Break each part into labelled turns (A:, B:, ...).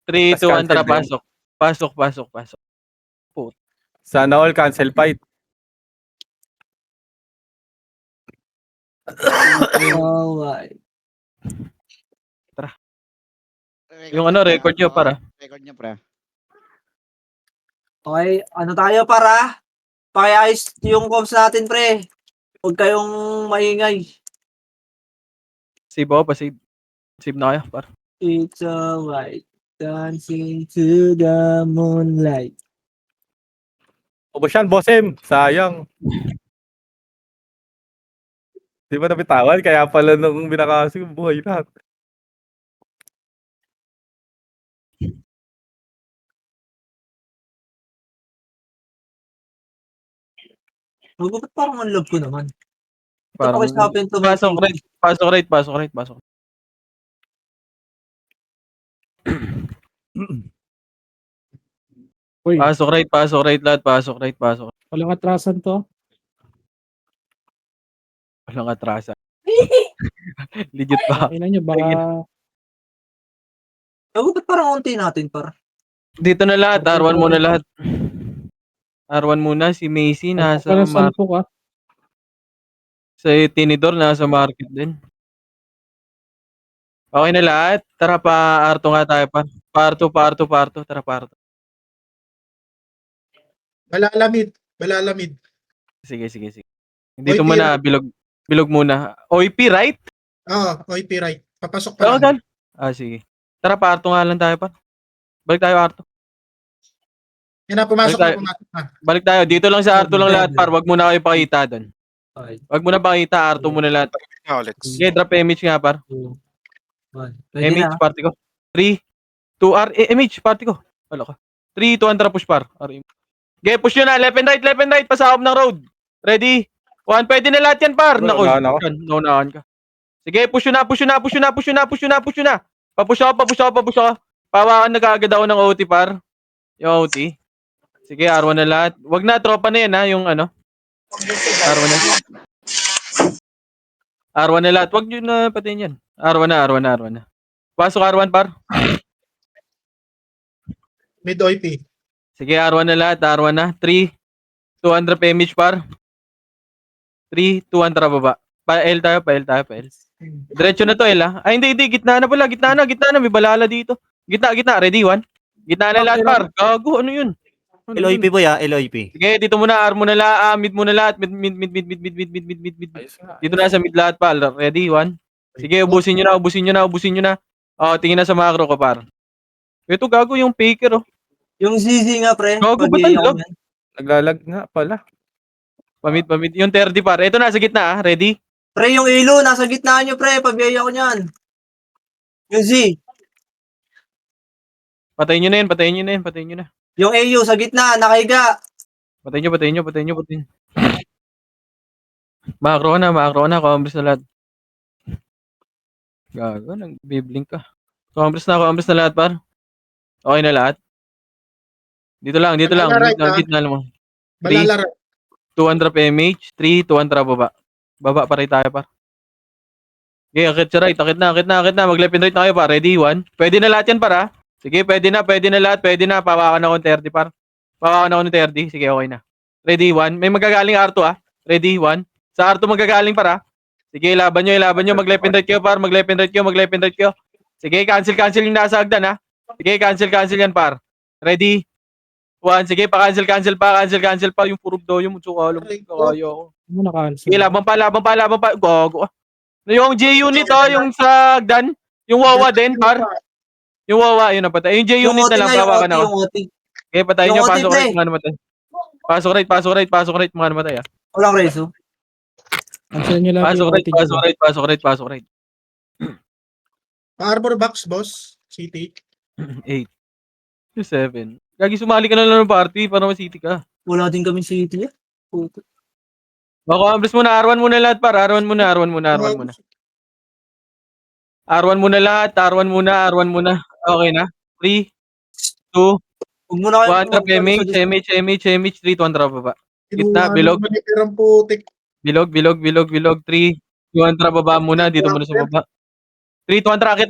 A: 3,
B: Tas
A: 2, 1,
B: cancel
A: tara
B: din.
A: pasok. Pasok.
B: Sana all cancel fight.
C: Alright.
A: Yung ano, record nyo para.
D: Record nyo, pre.
C: Okay, ano tayo para? Pakiayos yung comms natin, pre. Huwag kayong maingay.
A: Save ako, pa-save. Save na kayo, par.
C: It's alright. Dancing to the moonlight.
B: Ubos yan, Boss M. Sayang. Di ba nabitawan? Kaya pala nung binakasing buhay lahat.
C: Bakit parang ang love ko naman?
A: Parang,
C: Pakisapin to
A: pasok rate.
E: Uy,
A: Pasok rate lahat, pasok.
E: walang atrasan to.
A: Walang atrasa. Legit ba?
E: Ina nyo, baka
C: Bakit parang unti natin, par?
A: Dito na lahat, R1 muna lahat. R1 muna, si Macy nasa
E: pala salpo ka.
A: sa Tinidor, nasa market din. Okay na lahat? Tara pa, R2 nga tayo pa. Parto. Tara, parto.
F: Balalamid.
A: Sige. Dito
F: OIP,
A: muna, bilog muna. OIP, right?
F: Oo, OIP right. Papasok pa
A: Oo,
F: lang.
A: sige. Tara, parto nga lang tayo pa. Balik tayo, R2.
F: Yan na, pumasok
A: Balik
F: na.
A: Balik tayo. Dito lang sa R2 lang lahat, par. Wag muna kayo pakita doon.
C: Okay.
A: Wag muna pakita, R2 muna lahat. Sige, drop image nga, par.
C: 2, 1. Pwede
A: MH,
C: na.
A: party ko. 3, 2, R, MH, party ko. Wala ka. 3, 2, 1, push par. Okay, push nyo na. Left and right. Pasahop ng road. Ready? 1, pwede na lahat yan, par. Naku, naunahan ka. Sige, push nyo na. Papush ako. Pawakan na kaagad ako ng OT, par. Yung OT. Sige, R1 na lahat. Wag na, tropa na yan, ha. Yung ano. R1 na. R1 na lahat. Wag nyo na patin yan. R1 na. Pasok R1, par.
F: Mid OIP.
A: Sige, R1 na lahat. R1 na. 3, 200 PMH, par. 3, 200 baba. Pa-L tayo. Diretso na to, L, ha. Ay, hindi. Gitna na pala. May balala dito. Gitna. Ready, 1. Gitna na lahat, par. Gago, ano yun?
G: LOIP boy LOIP.
A: Sige, dito muna. R muna lahat. Mid muna lahat. Mid. Dito na sa mid lahat, pal. Ready, 1. Sige, ubusin nyo na. Tingin na sa macro ko, par. Ito, gago yung faker, oh.
C: Yung ZZ nga, pre.
A: Gago, ba't
C: Pag-iiyak
A: ang lag?
C: yan.
B: Naglalag nga pala.
A: Pamit. Yung 30, par. Ito na, sa gitna, ready?
C: Pre, yung ilo, nasa gitna nyo, pre. Pag-iiyak ko niyan. Yung Z.
A: Patayin nyo na.
C: Yung AU, sa gitna, nakahiga.
A: Patayin nyo. Macro na. Combres na lahat. Gago, nag-biblink ka. Combres na lahat, par. Okay na lahat. Dito lang. Gitna mo.
F: Balalaro.
A: 200 PMH, 3, 200 baba. Baba pa rin tayo, par. Okay, akit sa right. Akit na. Mag-left and right na kayo, par. Ready, 1. Pwede na lahat yan, par, ha? Sige, pwede na lahat. Pawakan ako ng 30, par. Sige, okay na. Ready, 1. May magagaling R2, ha? Ready, 1. Sa R2 magagaling, par, ha? Sige, laban nyo. Mag-left and right kayo, par. Mag-left and right kayo. Sige, cancel yung nasa hagdan, ha? Sige, cancel yan, par. Ready, 1. Sige, cancel pa. Yung purog daw, yung mutsuka. Alam mo, kaya ako.
E: Ano na-cancel?
A: Sige, laban pa. Gago. Yung J-Unit, yung sa hagdan. Yung Wawa din, par. Yung Wawa, yun napatay. Yung J-Unit na lang, pawakan ako.
C: Yung OT.
A: Okay, patayin nyo.
C: Yung
A: Pasok
C: OT,
A: right, mga namatay. Pasok right, mga namatay, ha?
C: Walang reso.
E: Cancel nyo lang
A: Pasok right.
F: Arbor box, boss. City.
A: 8. 7. Gagi, sumali ka na lang ng party para ma-city ka.
C: Wala din kami city. Puto.
A: Baka ambres muna, R1 muna lahat, par. R1 muna. R1 muna. Okay na. 3, 2,
C: Huwag mo na kayo.
A: 100 MH, 3, 200 baba. Gitna, bilog.
F: Ang putik.
A: Bilog. 3, 200 baba muna. Dito muna sa baba. 3, 200. Akit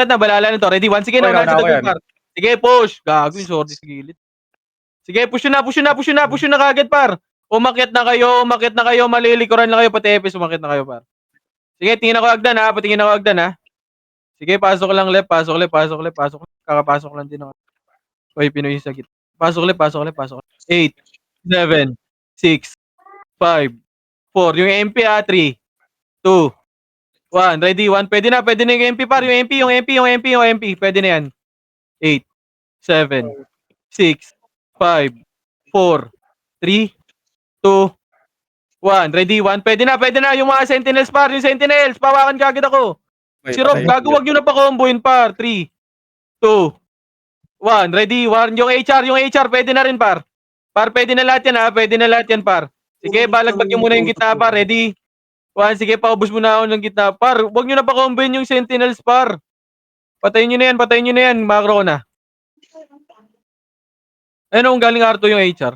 A: na. Balala nito. Ready, 1. Sige,
B: Okay,
A: naunahan sa
B: ako
A: dagdag,
B: yan.
A: par. Sige, push. Gago yung sword sa gilid. Sige, push yun na kagad, par. Umakyat na kayo, malilikuran lang kayo, pati Epes, umakyat na kayo, par. Sige, tingin ako agdan, ha, patingin ako agdan, ha. Sige, pasok lang left, pasok. Kakapasok lang din ako. Oy, Pinoy sa gitna. Pasok. 8, 7, 6, 5, 4. Yung MP, ha, 3, 2, 1. Ready, 1. Pwede na yung MP, par. Yung MP. Pwede na yan. 8, 7, 6, 5, 4, 3, 2, 1. Ready, 1. Pwede na. Yung mga sentinels, par. Yung sentinels. Pawakan ka agad ako. Si Rob, gago, wag nyo na pa-comboin, par. 3, 2, 1. Ready, 1. Yung HR, pwede na rin, par. Par, pwede na lahat yan, ha. Par. Sige, balagbag nyo muna yung gitna, par. Ready, 1. Sige, paubos muna ako ng gitna. Par, wag nyo na pa-comboin yung sentinels, par. Patayin nyo na yan. Macro ko na. Ano kung galing R2 yung HR?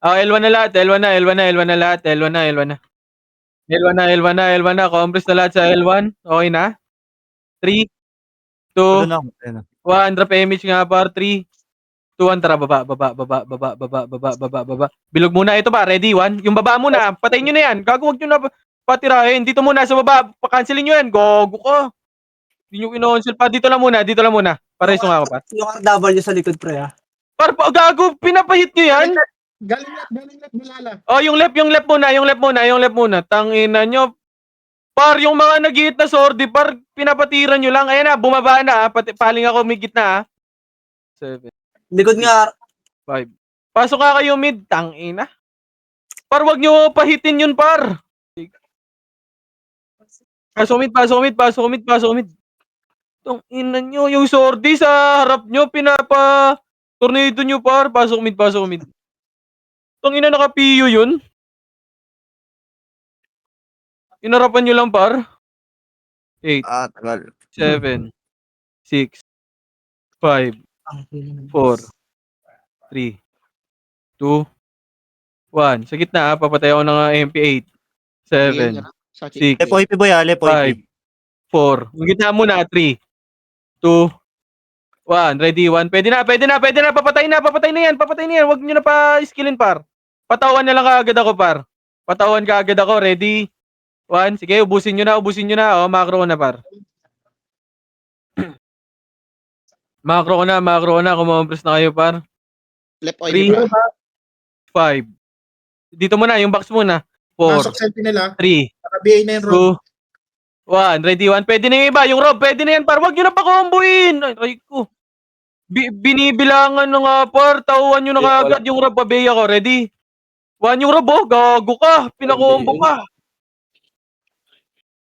A: L1 na lahat. L1 na. Compress na lahat sa L1. Okay na? 3, 2,
G: Ano na ako? Ayun na.
A: 1. Drop image nga par. 3, 2, 1. Tara, baba. Bilog muna. Ito ba? Ready? 1. Yung baba muna. Patayin nyo na yan. Gago, wag nyo na patirahin. Dito muna sa baba. Pakancelin nyo yan. Gogo ko. Hindi nyo kino-cancel pa. Dito lang muna. Pareso nga ako pa.
C: Yung RW sa likod, pre, ha.
A: Par, gago. Pinapahit nyo yan.
F: Galing left, Balala.
A: Oh, yung left muna. Tangina nyo. Par, yung mga nag-hit na sordi, par, pinapatiran nyo lang. Ayan na, bumaba na, ha. Paling ako may gitna, ha. 7,
C: Likod nga,
A: 5. Pasok nga kayo mid, tangina. Par, wag nyo pahitin yun, par. Pasok mid. Tangina nyo, yung sordi sa harap nyo, tornado nyo, par. Pasok mid. Tangina, naka-PU yun. Inarapan nyo lang, par. 8,
G: Tagal.
A: 7, 6, 5, 4, 3, 2, 1. Sa gitna, papatay ako ng MP8. 7, 6,
G: Left OIP boy, left
A: 5,
G: OIP.
A: 4. Yung gitna muna, 3, 2, 1. Ready, 1. Pwede na. Papatay na yan. Huwag nyo na pa-skillin, par. Patawan na lang kaagad ako, par. Ready, 1. Sige, ubusin nyo na. O, macro ko na, par. Macro ko na. Kumompres na kayo, par.
F: Left
A: 3, 5. Dito muna, yung box muna. 4,
F: Pasok sentinel, ha.
A: 3,
F: Naka-BA na yung road.
A: 2, 1. Ready, 1. Pwede na yung iba. Yung Rob, pwede na yan, par. Huwag nyo na pa-comboin. Ay, ko. Binibilangan na nga, par. Tauhan nyo na kaagad yung Rob. Pabeya ko. Ready? 1 yung Rob, oh. Gago ka. Pinakombo ka.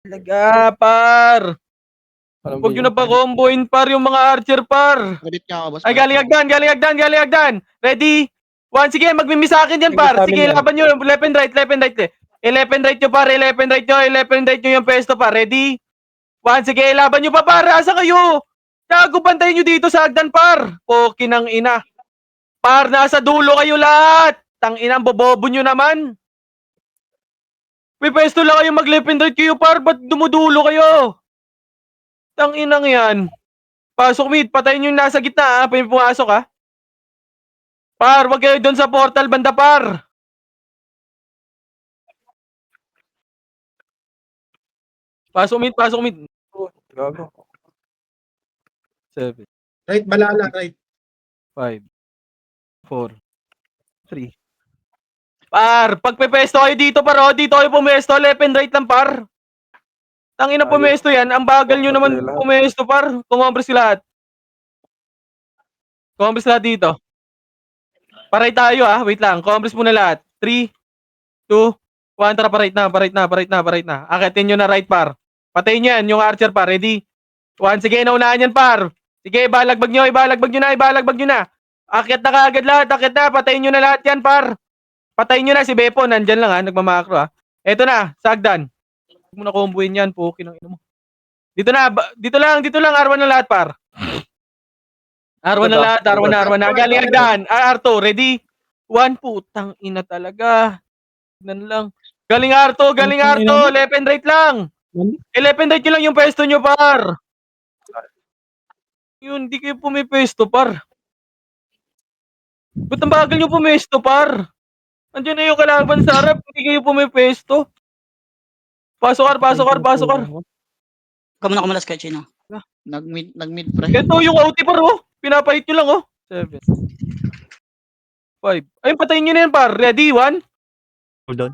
A: Talaga, par. Huwag nyo na pa-comboin, par. Yung mga archer, par.
F: Galit niya ako, boss.
A: Ay, galing agdan. Ready? 1. Sige, magmimi sa akin yan, par. Sige, laban nyo. Left and right. Left and right nyo, par. Left and right nyo yung pesto, par. Ready? 1. Sige, laban nyo pa, par. Asa kayo? Gago, bantayin nyo dito sa agdan, par. Pokin ang ina. Par, nasa dulo kayo lahat. Tang-ina, bobobo nyo naman. May pesto lang kayo mag-left and right kayo, par. Ba't dumudulo kayo? Tang-inang yan. Pasok mid, patayin nyo yung nasa gitna, ha. Pumasok, ha. Par, wag kayo doon sa portal, banda, par. Pasok mid. Gago. 7,
F: Right, Balala, right.
A: 5, 4, 3. Par, pag pepesto kayo dito, par, oh, dito kayo pumesto, left and right lang, par. Tangina pumesto yan, ang bagal nyo naman pumesto, par. Kumompres lahat dito. Paray tayo, ha. Wait lang, kumompres muna lahat. 3, 2, 1. Tara, parait na. Akitin nyo na right, par. Patayin nyo yan, yung archer, par. Ready? 1. Sige, naunahan yan, par. Sige, ibalagbag nyo na. Akyat na kaagad lahat, patayin nyo na lahat yan, par. Patayin nyo na si Bepo, nandyan lang, ha. Nagmamakro, ha. Eto na, sagdan. Huwag mo na comboin yan, puki ng ino mo. Dito lang, R1 na lahat, par. R1 na lahat. Galing agdan. R2, ready? 1. Putang ina talaga. Tignan lang. Galing R2. Left and right lang. Left and right nyo lang yung pwesto nyo, par. Yun, di kayo pumipesto, par. Ba't ang bagal nyo pumesto, par? Andiyan na yung kalaban sa harap, hindi kayo pumipesto. Pasok, par, pasok, par, pasok, par.
D: Kamu na kumalas kay Chino.
F: Nag-mid pre.
A: Ito yung OT, par, oh. Pinapahit nyo lang, oh. 7. 5. Ayun, patayin nyo na yan, par. Ready? 1.
G: Hold on.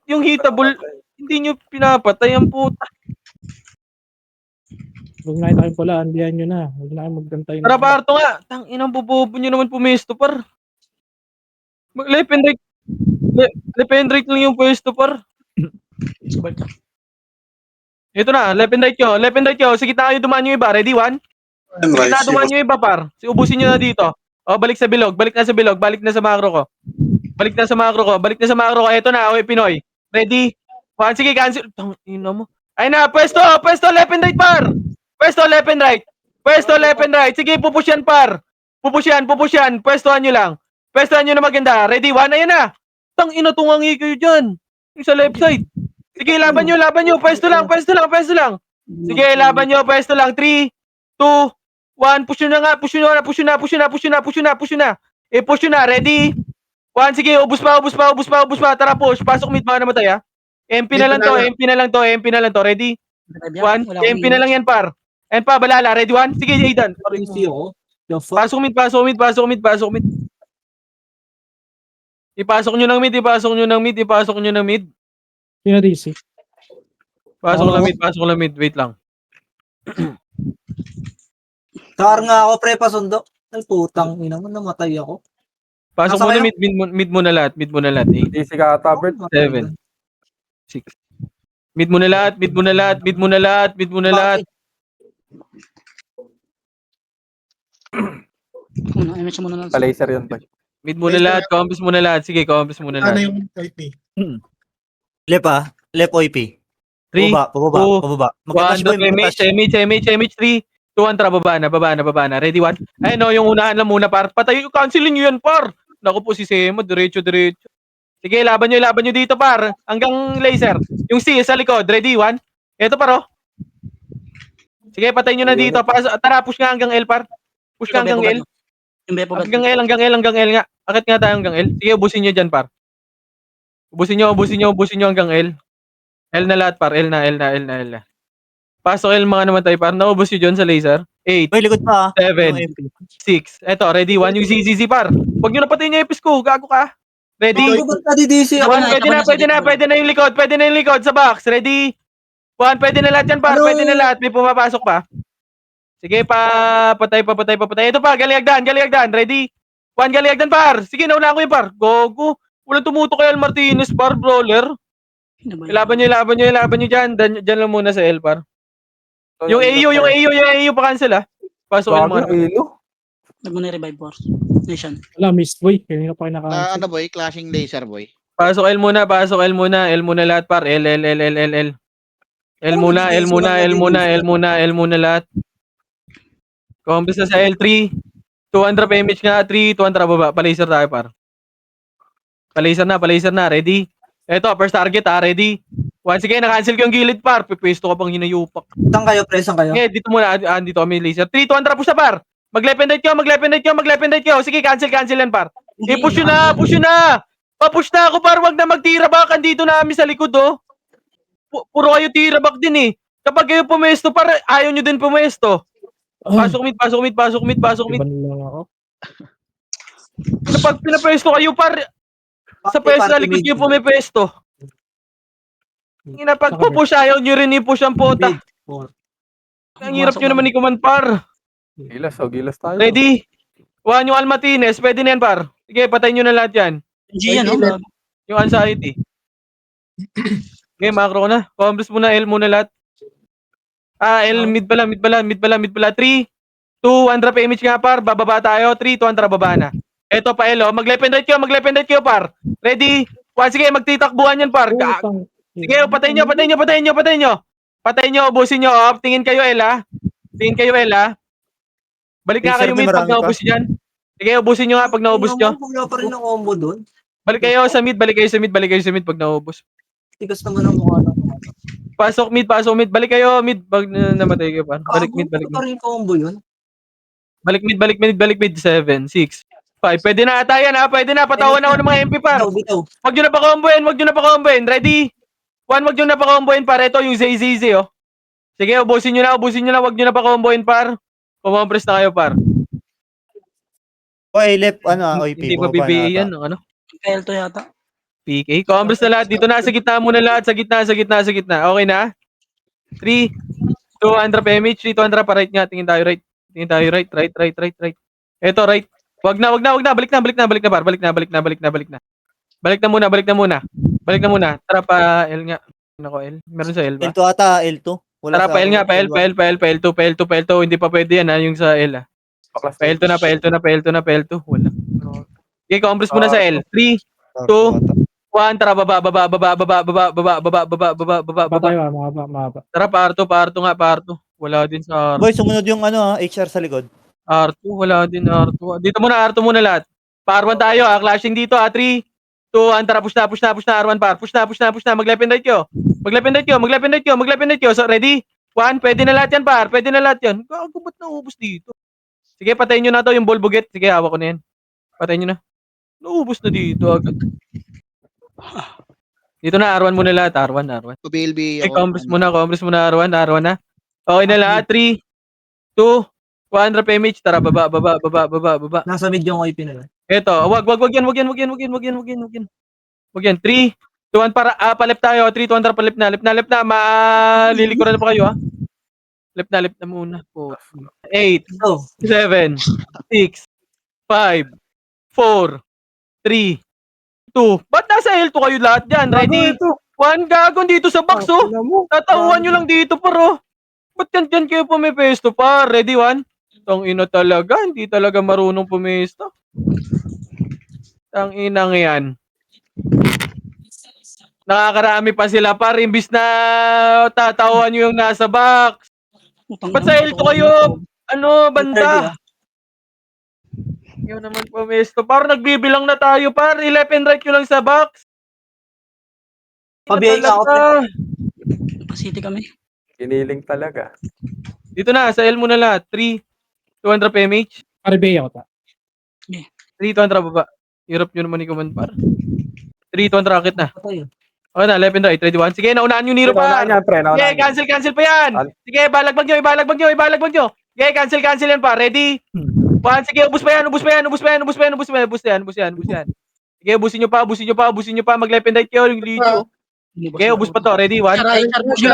A: Yung hitable, hindi nyo pinapatay ang puta.
E: Huwag na kayo pala, andiyan nyo na. Huwag na kayo magkantay.
A: Tara, parto nga. Tang inang bubobo nyo naman pumesto, par. Left and right. Left and right lang yung pwesto, par.
D: Sabay ka.
A: Ito na, left and right nyo. Left and right nyo. Sige, tayo dumaan nyo iba. Ready, 1? Sige, na dumaan nyo iba, par. Ubusin nyo na dito. O, balik sa bilog. Balik na sa bilog. Balik na sa macro ko. Balik na sa macro ko. Balik na sa macro ko. Ito na, okay, Pinoy. Ready? 1, sige, cancel. Tang ina mo. Ay na, pwesto, pwesto, left and right, par. Pwesto, left and right. Pwesto, left and right. Sige, pupush yan, par. Pupush yan, pupush yan. Pwestohan nyo lang. Pwestohan nyo na maganda. Ready, 1, ayan na. Tang ina, tungangi kayo dyan. Yung sa left side. Sige, laban nyo, laban nyo. Pwesto lang, pwesto lang, pwesto lang. Sige, laban nyo, pwesto lang. 3, 2, 1, push nyo na nga, push nyo na, push nyo na, push nyo na, push nyo na, push nyo na, push nyo na. Push nyo na, ready? 1, sige, ubus pa, ubus pa, ubus pa, ubus pa. Tara, push. Pasok mid, mga namatay, ha. MP na lang to, MP na lang to, MP na lang to. Ready? 1, MP na lang yan, par. And pa, balala. Ready, 1? Sige, Aidan.
C: Crazy ako. The fuck?
A: Pasok mid, pasok mid, pasok mid, pasok mid. Ipasok nyo ng mid, ipasok nyo ng mid, ipasok nyo ng mid.
E: Sino DC?
A: Pasok lang mid, pasok lang mid. Wait lang.
C: Car nga ako, pre, pasundo. Ay, putang ina mo, namatay ako.
A: Pasok
C: Nasa
A: muna
C: kayo?
A: mid muna lahat, mid muna lahat. 8,
B: DC ka ata, Bert.
A: 7, 6. Mid muna lahat, mid muna lahat, mid muna lahat, mid muna lahat.
D: Muna, image muna lang.
B: Sa laser yun, boy.
A: Mid muna lahat, compass muna lahat. Sige, compass muna
F: Ano
A: lahat.
F: yung type ni?
G: Left ah. Left OIP.
A: 3,
G: Pababa.
A: 2,
G: Pababa.
A: 1, MH, 3, 2, 1, tara, baba na, baba na, baba na. Ready, 1? Ayun, no, yung unahan lang muna, par. Patay, cancelin nyo yan, par. Naku po, si Semo, diretso. Sige, laban nyo dito, par. Hanggang laser. Yung C, sa likod. Ready, 1? Ito, par, oh. Sige, patay nyo na dito. Tara, push nga hanggang L, par. Push nga hanggang L.
D: Yung Bepo Bad.
A: Hanggang L nga. Akit nga tayo hanggang L. Sige, ubusin nyo dyan, par. Ubusin nyo hanggang L. L na lahat, par. L na. Pasok L mga naman tayo, par. Naubos nyo dyan sa laser. 8,
G: Boy, likod pa ah.
A: 7,
G: Yung MP.
A: 6. Eto, ready, 1. Yung ZZZ, par. Huwag nyo na patayin yung EPS ko. Gago ka. Ready?
C: Bago ba't nadidisi ako?
A: 1, pwede na yung likod sa box. Ready? 1, pwede na lahat yan, par.
C: Ano?
A: Pwede na lahat. May pumapasok pa. Sige, patay. Ito pa, Galigagdan. Ready? 1, Galigagdan, par. Sige, nauna ko yung par. Gogo. Walang tumuto kay Al Martinez, par, brawler. Ilaban nyo dyan. Dyan lang muna sa L, par. Yung AU pa-cancel, ah. Pasok yung
B: Bago,
A: mga.
B: Elo.
D: Nagmuna revive force. Nation.
E: Wala, Mist Boy. Kanina pa kayo naka-
F: Ano boy? Clashing laser boy.
A: Pasok L muna. L muna lahat, par. L muna lahat. Combos na sa L3. 200 PMH nga. 3, 200 baba. Palaser tayo, par. Palaser na. Ready? Eto, first target, ha. Ready? 1, sige, na-cancel ko yung gilid, par. Pipesto ka pang hinayupak.
C: Saan kayo, pre? Saan kayo?
A: Okay, dito muna. Dito kami laser. 3, 200 push na, par. Mag-left and right kayo. Sige, cancel yan, par. Push yun na. Papush na ako, par. Wag na magtira back. Andito na kami sa likod, oh. Puro kayo tira back din, eh. Kapag kayo pumesto, par, ayaw nyo din pumesto. Pasok mid.
E: Iban lang ako.
A: Kapag pinapesto kayo, par, sa pwesto na likod nyo pumepesto. Pag pupush, ayaw nyo rin i-push ang pota. Ang hirap nyo naman i-command, par.
B: Gilas tayo.
A: Ready? 1, yung Al Martinez. Pwede na yan, par. Sige, patayin nyo na lahat yan.
D: G yan, no?
A: Yung anxiety. Okay, macro ko na. Combos muna, L muna lahat. L, mid pala. 3, 2, 1 drop image nga, par. Bababa tayo. 3, 2, 1 bababa na. Eto pa, L, oh. Mag-left and right kayo, par. Ready? 1, sige, magtitakbuhan yan, par.
E: Putang.
A: Sige, patayin nyo. Ubusin nyo, oh. Tingin kayo, L, ha. Balik nga kayo, mid, pag naubos dyan. Sige, ubusin nyo nga pag naubos nyo.
C: Wala pa rin ang combo doon.
A: Balik kayo sa mid pag naubos.
C: Tigas naman ang mukha lang.
A: Pasok mid. Balik kayo mid pag namatay kayo, par. Balik mid.
C: Pa rin combo yun.
A: Balik mid. 7, 6, 5. Pwede na ata yan ha. Pwede na. Patawan ako ng mga MP par.
C: Bitaw.
A: Wag nyo na pa-comboin. Ready? 1, wag nyo na pa-comboin par. Ito yung ZZZ oh. Sige, ubusin nyo na. Wag nyo na pa-comboin par. Kumompres na kayo par.
G: Okay, left, OIP.
A: Hindi pa
G: bumaba na
A: BBA
G: ata.
A: yan. Ano?
D: Kyle to yata.
A: PK. Kumompres na lahat. Dito na sa gitna muna lahat. Sa gitna. Okay na? 3, 2, Andra PMH. 3, 2, Andra pa right nga. Tingin tayo right. Right. Ito right. Wag na. Balik na par. Balik na muna. Tara pa L nga. Nako L. Meron sa L ba?
G: L2 ata, L2. Wala
A: Tara
G: sa
A: pa L nga. Pa L2. Hindi pa pwede yan ha. Yung sa L ha.
B: Baklas.
A: Pa L2 na. Wala. Okay, compress muna sa L. 3, 2, 1. Tara baba.
E: Baba tayo, mahaba.
A: Tara pa R2. Wala din sa R2.
G: Boy, sumunod yung HR sa likod.
A: R2, wala din R2. Dito muna, R2 muna lahat. Pa R1 tayo ha, clashing dito ha. 3, 2, antara, push na, R1 par. Push na, mag-left and right kayo. Mag-left and right kayo. So, ready? 1, pwede na lahat yan par. Gago, ba't naubos dito? Sige, patayin nyo na to, yung ball buget. Sige, hawak ko na yan. Patayin nyo na. Naubos na dito agad. Dito na, R1 muna lahat. R1.
F: BLB
A: Okay,
F: ako.
A: compress muna, R1 na. Okay na lahat, 3, 2, 1, drop image. Tara, baba.
C: Nasa mid yung OIP na lang.
A: Eto, wag yan. Wag yan. 3, 2, 1 para pa-left tayo. 3, 2, 1 para left na. Malilikuran na pa kayo ha. Left na muna. 8,
C: Oh,
A: 7, 6, 5, 4, 3, 2. Ba't nasa L2 kayo lahat dyan? Ready? 1, gagon dito sa box oh. Tatauhan nyo lang dito paro. Ba't yan kayo pumipesto pa? Ready 1? Tang ina talaga, hindi talaga marunong pumesto. Tang inang yan. Nakakarami pa sila par, imbis na tatawan nyo yung nasa box. Ba't sa L2 kayo? Banda? Yun naman pumesto. Par, nagbibilang na tayo par. 11 right nyo lang sa box.
C: Pabiyay ka ako.
D: City kami.
B: Giniling talaga.
A: Dito na, sa L muna lahat. 3, 200 PMH.
E: RBA ako ta.
A: 3, 200 baba. Hirap nyo naman ikuman par. 3, 200 rakit na.
C: Patay.
A: Okay na, left and right. Ready 1. Sige, naunahan nyo Niro
B: Naunahan
A: pa.
B: yan, pre.
A: Sige, cancel pa yan. Sige, balagbag nyo. Sige, cancel yan pa. Ready? 1, sige, ubus pa yan. Sige, ubusin nyo pa. Mag left and right kayo, yung licho. Okay, ubus pa to. Ready? 1. Huwag nyo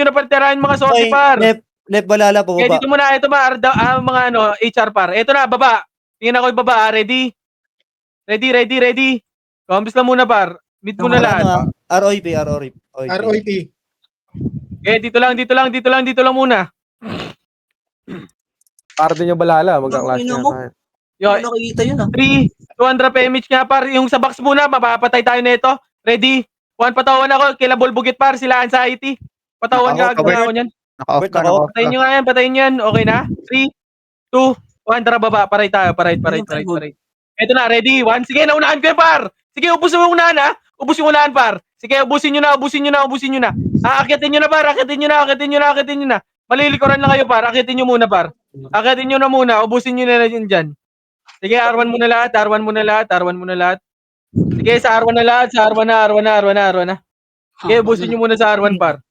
A: na pa tirahin mga sorty
G: Okay,
A: par.
G: left balala po
A: Okay,
G: baba.
A: dito muna. Ito mga HR par. Ito na, baba. Tingnan ako yung baba. Ready? Kumbis lang muna par. Mid muna lahat.
G: ROIP.
A: Okay, dito lang muna.
B: Para din yung balala. Magka-clash
C: Ino
B: na
C: mo?
B: tayo.
A: Yo,
C: Ano nakikita yun
A: 3, 200 PMH nga par. Yung sa box muna, mapapatay tayo nito. Ready? 1, patawan ako. Kila ball bugit par. Sila sa IT. Patawan ka. Gawin ako niyan.
F: Naka-off
G: Wait,
F: ka.
A: Patayin nyo yan. Okay na? 3, 2, 1. Tara baba. Paray tayo. Paray. Ito na. Ready? 1. Sige, naunahan ko yan par. Sige, ubus mo unahan ha. Ubus yung unahan par. Sige, ubusin nyo na. Akitin nyo na par. Akitin nyo na. Malilikuran lang kayo par. Akitin nyo muna par. Ubusin nyo na yun dyan. Sige, R1 muna lahat. Sige, sa R1 na lahat. R1 na. Sige, ubusin nyo muna sa R1 par.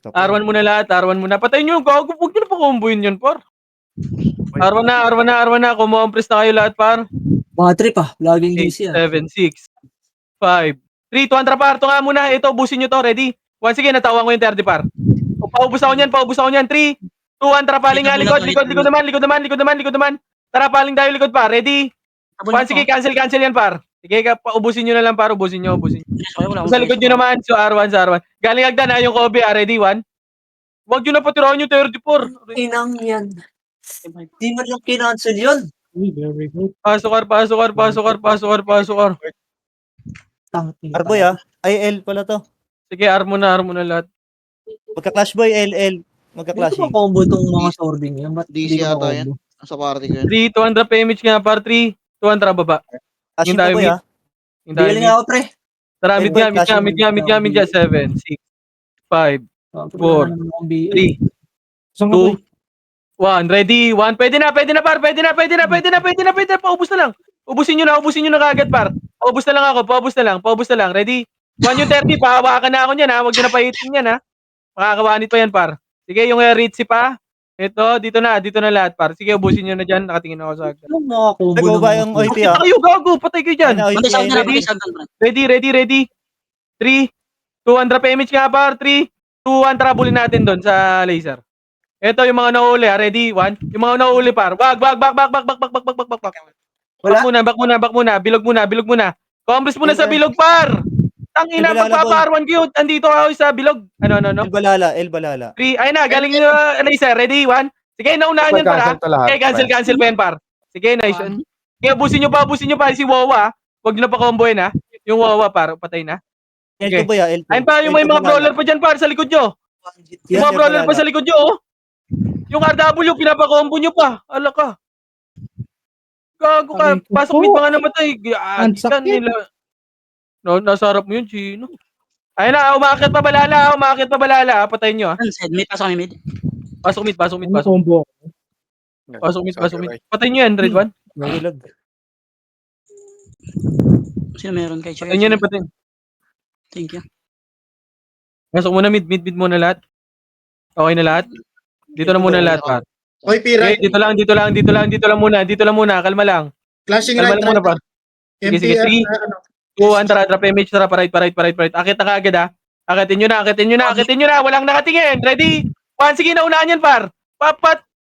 A: R1 muna lahat. Patayin nyo yung gago. Huwag nyo na pa comboin yun par. R1 na. Kumompres na kayo lahat par.
C: Mga trip Laging
A: 8,
C: DC
A: 7, 6, 5, 3, 200 par. Ito nga muna. Ito, ubusin nyo to. Ready? 1, sige, natawan ko yung 30 par. Paubos ako niyan. 3, 2, 1, paling nga. Likod naman. Tara, paling tayo likod par. Ready? 1, sige, cancel yan par. Sige, ubusin nyo na lang par. Ubusin nyo. Sa likod nyo naman. So, R1. Galing agdan ha, yung Kobe ha. Ready? 1. Huwag nyo na patirahan yung 34.
C: Inang yan. Di man lang kinancel yun.
E: Very good.
A: Pasokar.
G: Arboy Ay, L pala to.
A: Sige, R mo na lahat.
G: Magka-clash boy, LL.
C: Hindi
G: Magka-clashing.
C: ko combo itong mga swording yan. Ba't
F: DC
C: hindi ko
F: yata
C: ma-combo?
F: yan. Nasa party ko yan.
A: 3, 200 PMH nga par. 3, 200 baba.
G: Ashing
A: Yung
G: pa boy
A: tayo Yung tayo
C: Bili nga ako, pre.
A: Tara,
G: Wait,
A: mid
G: wait,
A: nga. 7, 6, 5, 4, 3,
E: Saan ka boy?
A: 2, 1, ready, 1. Pwede na, par. Pwede na. Paubos na lang. Ubusin nyo na kagad, par. Paubos na lang ako, paubos na lang. Ready? 1 yung 30, pahawakan na ako niyan, ha. Huwag nyo na pahitin yan, ha. Makakawanit pa yan, par. Sige, yung Ritzy pa. Ito, dito na lahat, par. Sige, ubusin nyo na dyan. Nakatingin ako sa agad.
C: Anong mga combo
G: Nag-uba
C: ng-
G: yung OIP
A: Kita kayo, gago. Patay kayo dyan.
D: Bantay sa akin na,
A: ready?
D: bantay sa akin, pre.
A: Ready. 3, 2, 1, drop image nga, par. 3, 2, 1, trabulin natin doon sa laser. Ito yung mga nahuli, ha. Ready? 1. Yung mga nahuli, par. Back.
C: Wala?
A: Back muna. Bilog muna. Compres muna sa bilog, par. Tangina,
G: El Balala,
A: pagpaparwan kayo. Andito ako sa bilog. Ano?
G: El Balala.
A: 3, ayun na, galing nyo, laser. Ready? 1. Sige, naunahan yan, par, ha.
B: Cancel to lahat.
A: Okay, cancel pa yan, par. Sige, nice. Sige, abusin nyo pa si Wawa, ha. Huwag nyo na pa-comboin, ha. Yung Wawa, par, patay na.
G: L2 ba ya? L2.
A: Ayun pa, yung may mga brawler pa dyan, par, sa likod nyo. Yung mga brawler pa sa likod nyo, oh. Yung RW, pinapa-combo nyo pa. Ala ka. Gago ka.
E: Aray ko
A: Pasok
E: po.
A: mid mga namatay.
E: Ang sakit.
A: Nila. No, nasa harap mo yun, Chino. Ayun na, umakit pa balala. Patayin nyo, ha.
D: Side, may pasok kami mid.
A: Pasok mid.
E: Ano combo?
A: Pasok mid. Patayin nyo yan, Red 1.
G: Nagilag.
D: Sino meron kay Choy?
A: Patayin nyo na, patayin.
D: Thank you.
A: Pasok muna mid muna lahat. Okay na lahat? Dito na muna lahat, par.
H: Oy, Pira.
A: Okay, dito lang muna. Kalma lang.
H: Flashing
A: Kalma
H: right,
A: lang muna, par. Sige,
H: MPR
A: 3,
H: na ano.
A: 2, tara, drop image, tara, pa right. Akit na kagad, ha. Akitin nyo na. Walang nakatingin. Ready? 1, sige, naunahan yan, par.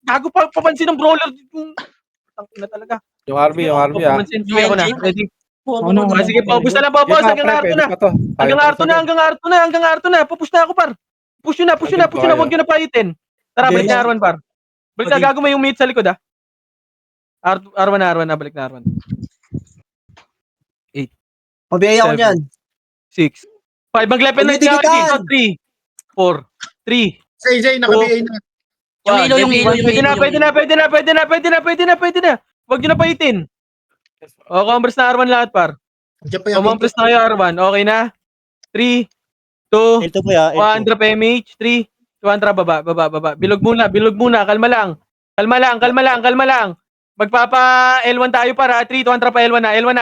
A: Gago pa, papansin ng brawler. Tangin na talaga.
B: Yung RB, ah.
A: Papansin, sige ako na. Ready?
E: Ano?
A: Sige, paubos na lang, paubos. Hanggang arto na. Hanggang arto na. Papush na ako, par. Push nyo na. Huwag nyo na pahitin. Tara, balik na R1, par. Balik na, gago mo yung mate sa likod, ha. R1 na, balik na R1.
C: Pabiyaya ko
A: 7,
C: niyan.
A: 6, 5, mag-level na
C: Pagdidikitan.
A: 3, 4, 3,
H: Sa AJ, naka-BA na.
D: Yung ilaw, yung ilaw.
A: Pwede na. Huwag nyo na pahitin. O, compress na R1 lahat, par.
H: Andiyan pa yung
A: Compress na kayo R1. Okay na? 3, 2,
G: L2 ba ya?
A: 1, drop MH. 3, 2, 1, drop, baba. Bilog muna. Kalma lang. Magpapa L1 tayo, para. 3, 2, 1, drop L1 na. L1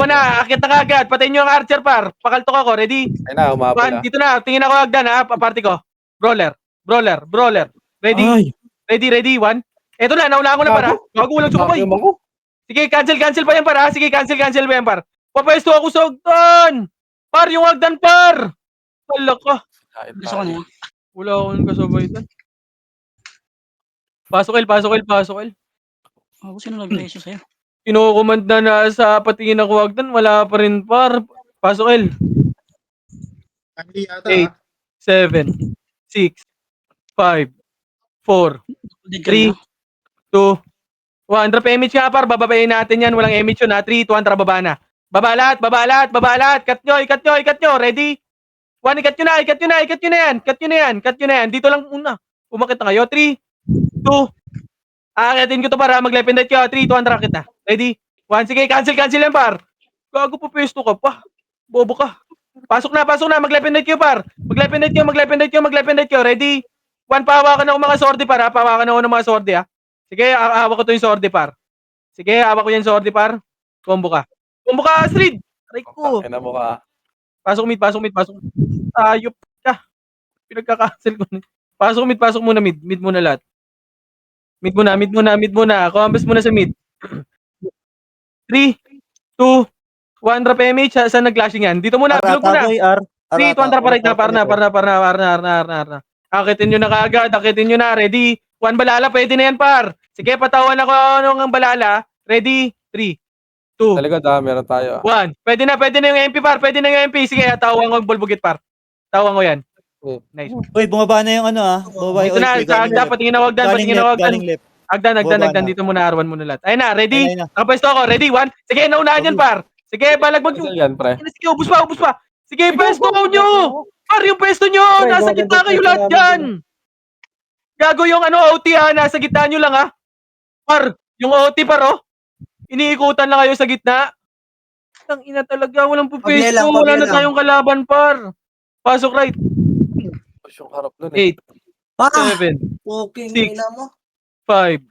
A: na. Akit na kagad. Patayin nyo ang archer, par. Pakaltok ako. Ready?
B: Ayun na, umabot
A: 1,
B: na.
A: dito na. Tingin ako agdan, ha. Party ko. Brawler. Ready?
E: Ay,
A: Ready? 1. Eto na, nauna ako na, para. Gago, walang sumabay. Sige, cancel pa yan, par, ha. Sige, cancel pa yan, par. Papaesto ako sa hagdan. Par, yung hagdan, par. Wala ka.
D: Gusto ko na yan.
A: Wala akong kasabay doon. Pasok El.
D: Ako, sino nag-reso sa'yo?
A: Kino-command na sa patingin ako hagdan. Wala pa rin, par. Pasok El.
H: family ata.
A: 8, 7, 6, 5, 4, 3, 2, 1. Drop image nga, par. Bababayin natin yan. Walang image yun, ha. 3, 2, 1, tara, baba na. Baba lahat. Cut nyo. Ready? 1, ikat nyo na yan. Dito lang una. Umakit na kayo. 3, 2, akitin ko to, para mag-level net kayo. 3, 2, 1, rakit na. Ready? 1, sige, cancel yan, par. Gago pa, pesto ka pa. Bobo ka. Pasok na. Mag-level net kayo, par. Mag-level net kayo. Ready? 1, pahawakan ako mga sordi, par, ha. Pahawakan ako ng mga sordi, ha. Sige, hawak ko to yung sordi, par. Sige, hawak ko yung sordi, par. Combo ka, Astrid. Aray ko.
B: Ayun na mo ka.
A: Pasok mid. Ayop ka. Pinagka-cancel ko. Pasok muna mid. Mid muna lahat. Mid muna. Compass muna sa mid. 3, 2, 1, drop MH. Saan nag-clashing yan? Dito muna. Bilog muna. 3, 2, 1, drop na. Akitin nyo na kaagad. Ready? 1, balala. Pwede na yan, par. Sige, patawan ako ng balala. Ready? 3, 2,
B: Talaga, meron tayo.
A: 1. Pwede na yung MP, par. Sige, tawan ko yung bulbugit, par. Tawan ko yan. Nice.
G: Uy, bumaba na yung ano ah. Bumaba
A: Dito na, sa Agda, patingin na Agdan.
G: Galing left.
A: Agdan. Dito muna, R1 muna lahat. Ayun na, ready?
G: Ayun na.
A: Nakapwesto ako. Ready? 1. Sige, naunahan yan, par. Sige, balagbag nyo.
B: Yan, pre.
A: Sige, ubus pa. Sige, pwesto nyo. Par, yung pwesto nyo. Nasa gitna kayo lahat dyan. Gago yung OT, ha. Nasa gitna nyo lang, ha. Par, yung OT, par, oh. Iniikutan lang kayo sa gitna. Ang ina talaga, walang pupwesto. Wala na tayong kalaban, par. Pasok right.
B: Yung harap nun,
A: 8, 7,
C: Okay,
A: Six.
C: ina mo.
A: 5,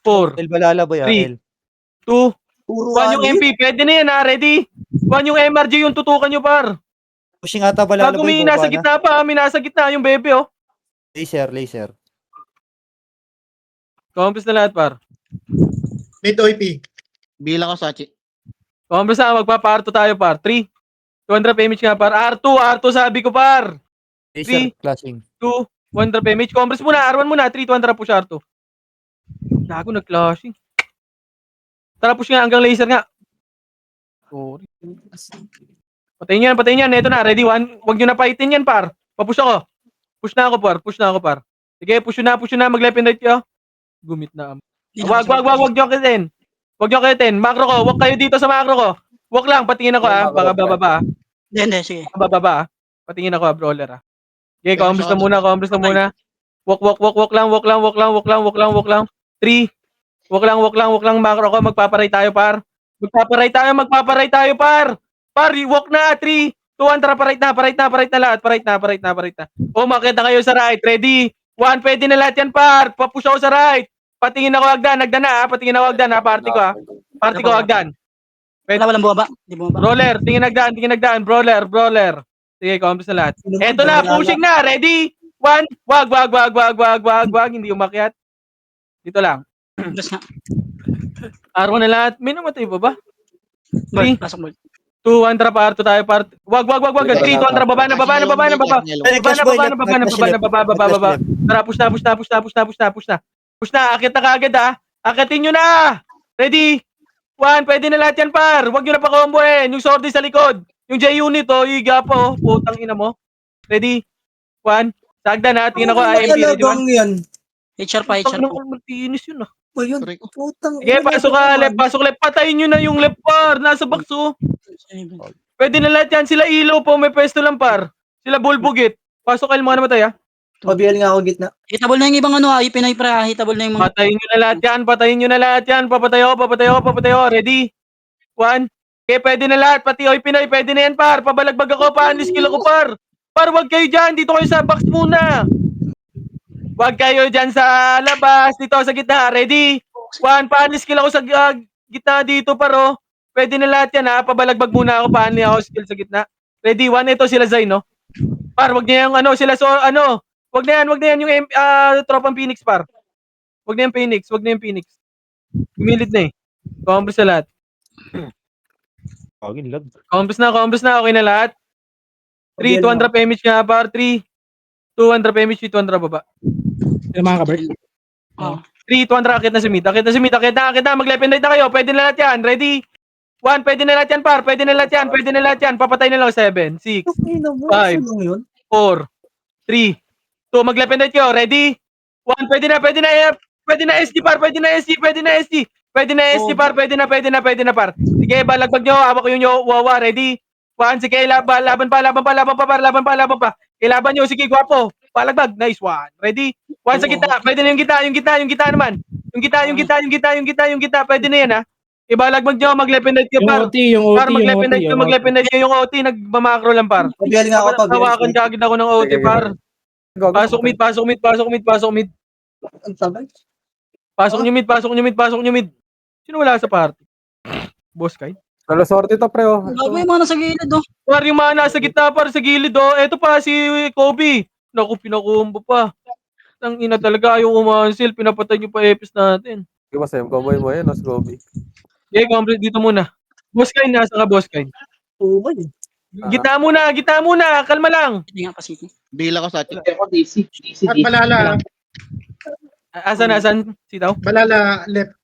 A: 4,
G: El balalaboy ah,
A: 3.
G: El.
A: 2,
C: Puro
A: 1 yung
C: alit.
A: MP. Pwede na yan ha. Ready? 1 yung MRG yung tutukan nyo par.
G: Pushing ata
A: Bago
G: balalaboy,
A: may
G: baba
A: nasa
G: na.
A: gitna pa. May nasa gitna yung bebe oh.
G: Laser.
A: Compass na lahat par.
H: Mid OP.
F: Bilang ko, Sachi.
A: Compass na. Magpaparto tayo par. 3. 200 damage nga par. R2 sabi ko par.
G: Laser,
A: 3,
G: clashing.
A: 2, 100 damage. Compass muna. R1 muna. 3, 200 push R2. Nago nag-clashing. Tara push nga hanggang laser nga. Sorry. Patayin yan. Ito na, ready, 1. Huwag nyo na fightin yan, par. Papush ako. Push na ako, par. Sige, push na. Mag-left and right kayo. Gumit na. Wag nyo akitin. Macro ko, walk kayo dito sa macro ko. Walk lang, patingin ako ha. Baka bababa.
D: Hindi, sige.
A: Baka bababa ha. Patingin ako ha, brawler ha. Sige, combos na muna. Walk lang. 3. Walk lang, macro ko. Magpaparay tayo, par. Magpaparay tayo, par. Par, walk na. 3, 2, 1, tara, parait na lahat. Parait na. O, makita kayo sa right. Ready? 1, pwede na lahat yan, par. Papush ako sa right. Patingin ako hagdan ha. Party ko hagdan.
D: Walang bumaba. Hindi bumaba.
A: Brawler, tingin hagdan. Brawler. Sige, combos na lahat. Eto na, pushing na. Ready? 1, wag. Hindi umakyat. Dito lang.
D: Dos nga.
A: R1 na lahat. May namatay ba ba?
D: Ball, pasok ball.
A: 2, 1, tara, parto tayo, part. Wag. 3, 2, 1, tara, baba na. Tara, push na. Akit na kaagad ha. Akitin nyo na. Ready? 1, pwede na lahat yan, par. Wag nyo na pa-comboin. Yung sortie sa likod. Yung J-unit, higa po. Putang ina mo. Ready? 1. Sagdan ha. Tingnan ko, IMP. Ready, 1.
C: yan.
D: HR pa.
A: Matinis yun ah.
C: Ba yun?
F: Sorry ko.
C: Putang
A: Sige, pasok left. Patayin nyo na yung left, par. Nasa box, oh. Pwede na lahat yan. Sila ilaw po. May pwesto lang, par. Sila bulbugit. Pasok kayo mga namatay, ha.
C: Pabihan nga ako gitna.
D: Hitable na yung ibang Pinoy pra. Hitable na yung mga...
A: Patayin nyo na lahat yan. Papatay ako. Ready? 1. Okay, pwede na lahat. Pati oy Pinoy, pwede na yan, par. Pabalagbag ako, pa-unskill ako, par. Par, wag kayo dyan. Dito kayo sa box muna. Wag kayo dyan sa labas. Dito sa gitna. Ready? 1. Pa-unskill ako sa gitna dito, par, oh. Pwede na lahat yan, ha. Pabalagbag muna ako. Pa-unskill ako skill sa gitna. Ready? 1. Ito sila Zayn, no? Par, wag niya yung sila Wag na yan yung tropang Phoenix, par. Wag na yung Phoenix. Gumilid na eh. Combos na lahat.
G: Lag.
A: Combos na. Okay na lahat. 3, 200 damage nga, par. 3, 200 damage, 200 baba.
E: Yung mga kabert.
A: 3, 200, akit na si mid. Akit na. Mag-left and right na kayo. Pwede na lahat yan. Ready? 1, pwede na lahat yan, par. Pwede na lahat yan. Papatay na lang. 7, 6, 5, 4, 3, 2, mag-left and right kayo. Ready? 1, pwede na SD, par. Pwede na SD, par. Pwede na, par. Sige, balagbag nyo. Hawak ko yung wawa. Ready? 1, sige, laban pa. Ilaban nyo. Sige, gwapo. Balagbag. Nice one. Ready? 1 sa gitna. Pwede na yung gitna naman. Yung gitna. Pwede na yan, ha? Ibalagbag nyo. Mag-left and right kayo, par. Par, mag-left and right kayo. Yung OT, nagmamakro lang, par.
C: Pabihan nga ako.
A: Tawakan kagad ako ng OT, par. Pasok mid.
C: Ang sabay.
A: Pasok nyo mid. Sino wala sa party? Boss Kai?
B: Solo sorte to, pre, oh.
D: Gago yung mga nasa gilid, oh.
A: Par, yung mga nasa gitna, par, sa gilid, oh. Eto pa, si Kobe. Naku, pinakumbo pa. Ang ina talaga, ayaw umansil. Pinapatay nyo pa epis natin.
B: Sige, masayang comboy mo yan, Nos Gobi.
A: Okay, complete dito muna. Boss Kai, nasa ka, Boss Kai?
C: Tumay.
A: Gitna muna. Kalma lang.
D: Hindi nga pa City.
F: Bilang ko, Sachi.
H: At Malala.
A: Asan? Sitaw?
H: Malala left.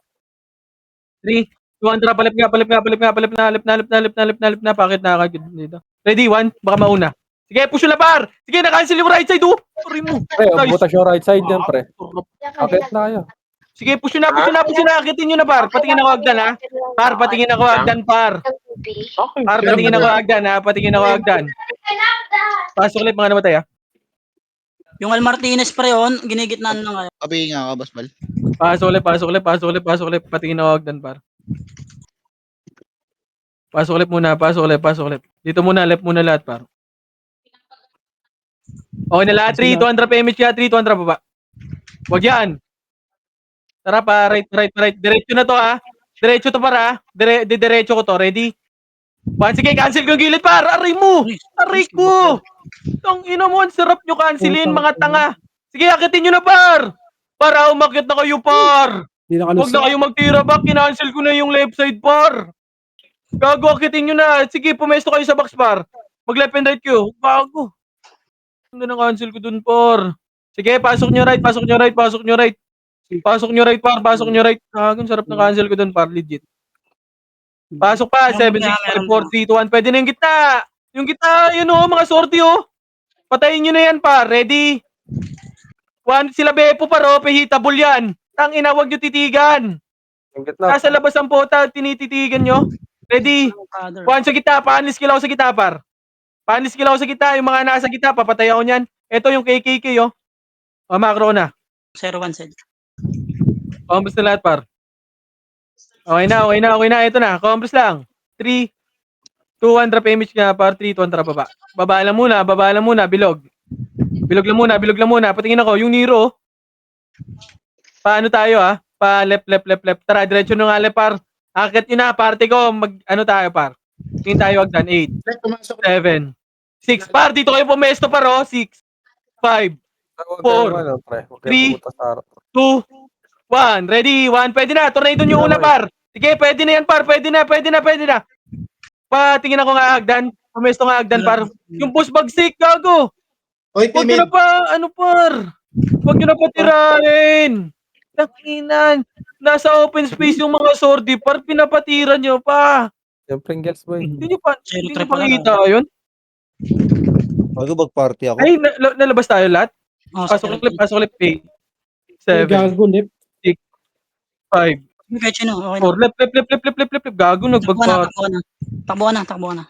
A: 3, 200, palip na. Bakit nakakagod dito? Ready, 1, baka mauna. Sige, push na, par. Sige, na-cancel yung right side, oh. Sorry mo.
B: Pre, butas yung right side yan, pre. Akit na kayo.
A: Sige, push na. Akitin nyo na, par. Patingin ako hagdan, ha. Par, patingin ako hagdan, par. Par, patingin ako hagdan. Pasok ulit, mga namatay, ha.
D: Yung Al Martinez pre on, ginigitnaan lang kayo.
F: Abi nga ka, Basbal.
A: Pasok ulit. Patingin ako hagdan, par. Pasok ulit muna. Dito muna, left muna lahat, par. Okay na lahat, 3, 200 PMH kaya, 3, 200 baba. Wag yan. Tara pa, right. Diretso na to ha. Diretso to para. Diretso ko to, ready? 1, sige, cancel ko yung gilid par. Aray mo! Aray ko! Tang ina mo, ang sarap nyo cancelin, mga tanga. Sige, akitin nyo na par. Para umakit na kayo par.
E: Hindi na
A: Huwag na kayo magtira back, kinancel ko na yung left side par. Gago, akitin nyo na. Sige, pumesto kayo sa box par. Mag left and right kayo. Gago. Ano na cancel ko dun par. Sige, pasok nyo right. Pasok nyo right par. Pasok nyo right. Gago, sarap na cancel ko dun par. Legit. Pasok pa. 7, 6, 5, 4, 3, 2, 1. Pwede na yung gitna. Yung gitna, yun o, mga sortie o. Patayin nyo na yan par. Ready? 1, sila Beppo par o. Pehitable yan. Tangina, wag nyo titigan.
B: Yung gitna.
A: Nasa labas ang pota, tinititigan nyo. Ready? 1 sa gitna, panis kilaw sa gitna par. Panis kilaw sa gitna, yung mga nasa gitna, papatay ako niyan. Ito yung KKK oh. O, macro na.
D: 0-1 said.
A: Combos na lahat par. Okay na. Ito na, combos lang. 3, 2, 1 drop image nga par, 3, 2, 1 drop baba. Baba lang muna, bilog. Bilog lang muna. Patingin ako, yung Nero. Paano tayo ah? Pa left. Tara, diretso na nga left par. Akit yun na, party ko. Ano tayo par? Tingin tayo agdan. 8,
H: Left, pumasok.
A: 7, 6. Par, dito kayo pumesto par oh. 6, 5, 3, 2, 1. Ready? 1. Pwede na. Tornado nyo una par. Sige, pwede na yan par. Pwede na. Patingin ako nga agdan. Pumesto nga agdan par. Yung push bagsik, gago.
H: OIP
A: Huwag nyo
H: mid.
A: na pa, ano par? Huwag nyo na pa tirahin. Takinan. Nasa open space yung mga sordi par. Pinapatira nyo pa.
B: Yung Pringles boy.
A: Hindi nyo pa
D: Zero pala.
A: kita yun?
G: Bago mag-party ako.
A: Ay, nalabas tayo lahat?
D: Oh,
A: Pasok clip. 8, 7,
E: Gago, left.
A: 5,
D: Kahit sino, okay
A: 4.
D: na.
A: Left. Gago, nagbagpa.
D: Takbo na.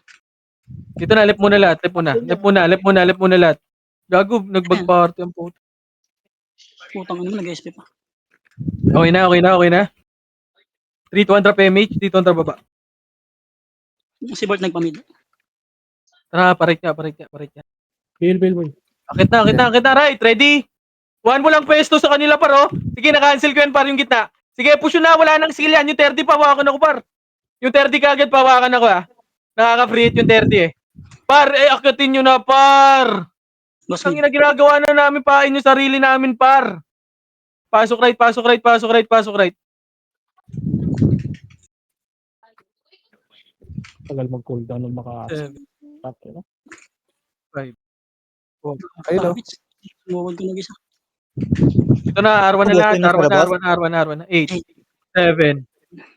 A: Dito na, left muna lahat. Left muna lahat. Gago, nagbag-party ang puto.
D: Putang ano mo, nag-SP pa.
A: Okay na. 3, 200 PMH, 3, 200 baba.
D: Si Bolt nagpamid.
A: Tara, parit niya.
E: Bail, boy.
A: Akit na, right, ready? 1 mo lang pwesto sa kanila par, oh. Sige, na-cancel ko yan par yung gitna. Sige, push na, wala nang skill yan. Yung 30, pawakan ako par. Yung 30 kagad, pawakan ako ah. Nakaka-free hit yung 30 eh. Par, akitin nyo na par.
D: Boss
A: Ang
D: mid.
A: ginagawa na namin, pain yung sarili namin par. Pasok right.
E: Tagal mag-cooldown ng maka-asset.
A: 5.
B: Ayun o.
D: Sumuwag ko mag-isa.
A: Ito na, R1 na lahat. R1. 8, 7,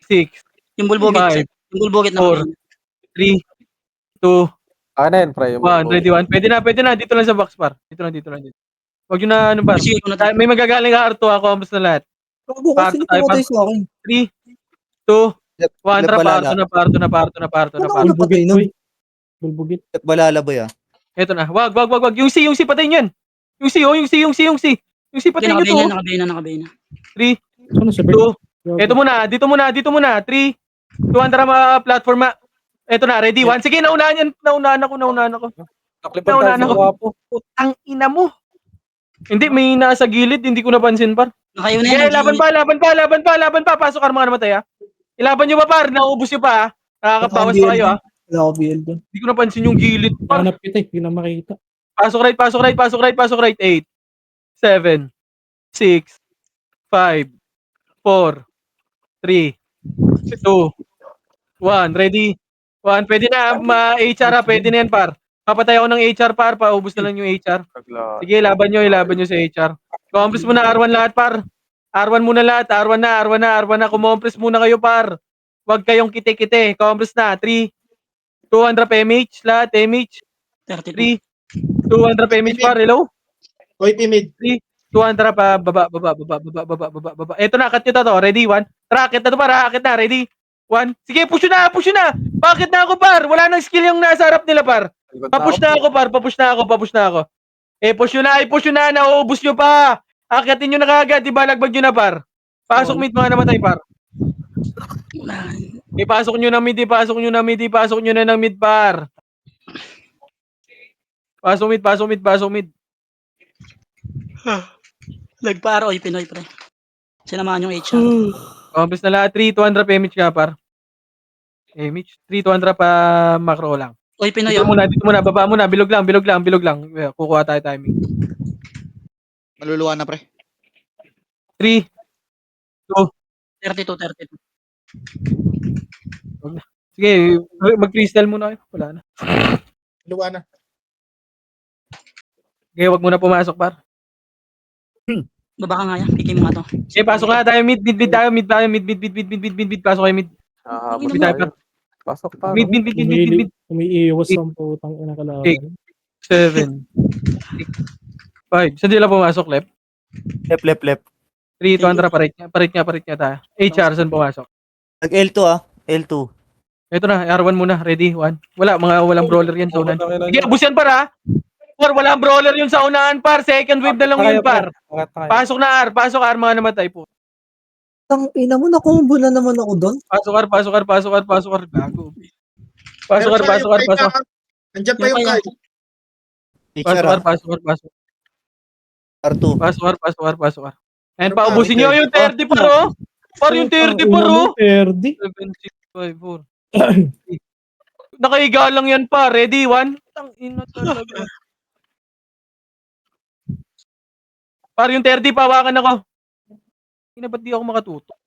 A: 6,
D: Yung bulbogit.
A: 5,
D: Yung bulbogit na.
A: 4, 3, 2,
B: Ano yan, pre?
A: 1. Ready, 1. Pwede na. Dito lang sa box par. Dito lang. Huwag yun na, ano par.
D: Sige, kung na
A: May magagaling ka R2 ako. Kamusta na lahat?
C: Gago kasi
A: Parto tayo,
C: nagpamatay sa akin.
A: 3, 2, 1. Tara,
G: Balala.
A: parto na.
C: Ano patay nun?
E: Bulbugit.
G: Balala ba ya?
A: Ito na. Wag. Yung C, patayin yan. Yung C, patayin nyo to.
D: Nakabay na.
A: 3,
E: Ano sa
A: 2, Ito muna, dito muna. 3, 200 platform. Ito na, ready? 1. Sige, naunahan ako.
B: Naklipan tayo sa wapo.
A: Putang ina mo. Hindi, may nasa gilid, hindi ko napansin par.
D: Nakayo na
A: Sige,
D: yan.
A: laban pa. Pasok ka mga namatay ha. Ilaban nyo pa par, nauubos nyo pa ha. Nakakabawas pa kayo ha.
C: Wala ako BL dun.
A: Hindi ko napansin yung gilid par.
E: Hanap kita eh. Hindi na makita.
A: Pasok right. 8, 7, 6, 5, 4, 3, 2, 1. Ready? 1. Pwede na, HR ha. Pwede na yan par. Papatay ako ng HR par. Paubos na lang yung HR. Sige, ilaban nyo sa HR. Compress muna R1 lahat par. R1 na. Kumompres muna kayo par. Huwag kayong kite-kite. Compress na. 3, 200 PMH lahat. MH.
D: 32.
A: 3, 200 PMH par. Hello?
H: OIP mid.
A: 200 pa. Baba. Eto na, cut nyo to. Ready? 1. Tara, akit na to par. Akit na. Ready? 1. Sige, push na. Bakit na ako par? Wala nang skill yung nasa harap nila par. Papush na ako par. Push na ako. Push nyo na. Nauubos nyo pa. Akitin nyo na kagad. Diba, lagbag nyo na par. Pasok mid mga namatay par. Ipasok nyo na mid. Pasok nyo na ng mid par. Pasok mid.
D: Nagparo, oy, Pinoy, pre. Sinamahan yung HR.
A: Compass na lahat. 3, 200 pa image ka, par. Image. 3, 200 pa macro lang.
D: Oy, Pinoy,
A: Dito
D: oh.
A: muna, baba muna. Bilog lang. Yeah, kukuha tayo timing.
F: Maluluwa na, pre.
A: 3,
D: 32, 32.
A: sige, mag-crystal muna kayo. Wala na.
H: Luwa na.
A: Okay, wag muna pumasok, par.
D: Baba ka nga yan. Pikin mo nga to.
A: Okay, pasok na tayo. Mid tayo. Mid. Pasok kayo mid.
B: Hahabol
A: Mid tayo,
B: tayo.
A: par.
B: Pasok pa.
A: Mid.
E: Umiiwas ang putang ina kalaban.
A: 7, 6, 5. Saan sila pumasok, left?
G: Left.
A: 3, 200 parit niya tayo. HR, saan pumasok?
G: Nag L2 L2.
A: Ito na, R1 muna. Ready? 1. Walang brawler yan sa unahan. Sige, abus yan, par, ha? Par, walang brawler yun sa unahan, par. Second wave na lang yun, par. Pasok na, R. Pasok, R. Mga namatay po.
C: Tang ina mo, nakumbo na naman ako doon.
A: Pasok, R. Gago. Pasok.
H: Nandiyan pa yung Kyle.
G: Teacher
A: Pasok.
G: R2.
A: Pasok. And paubusin nyo yung 30 par, oh. Par yung 30 par, oh.
E: 30.
A: 7, 6, 5, 4. Nakaiga lang yan pa. Ready? 1. Tang ina talaga. Par yung 30, pawakan ako. Ina, ba't di ako makatuto?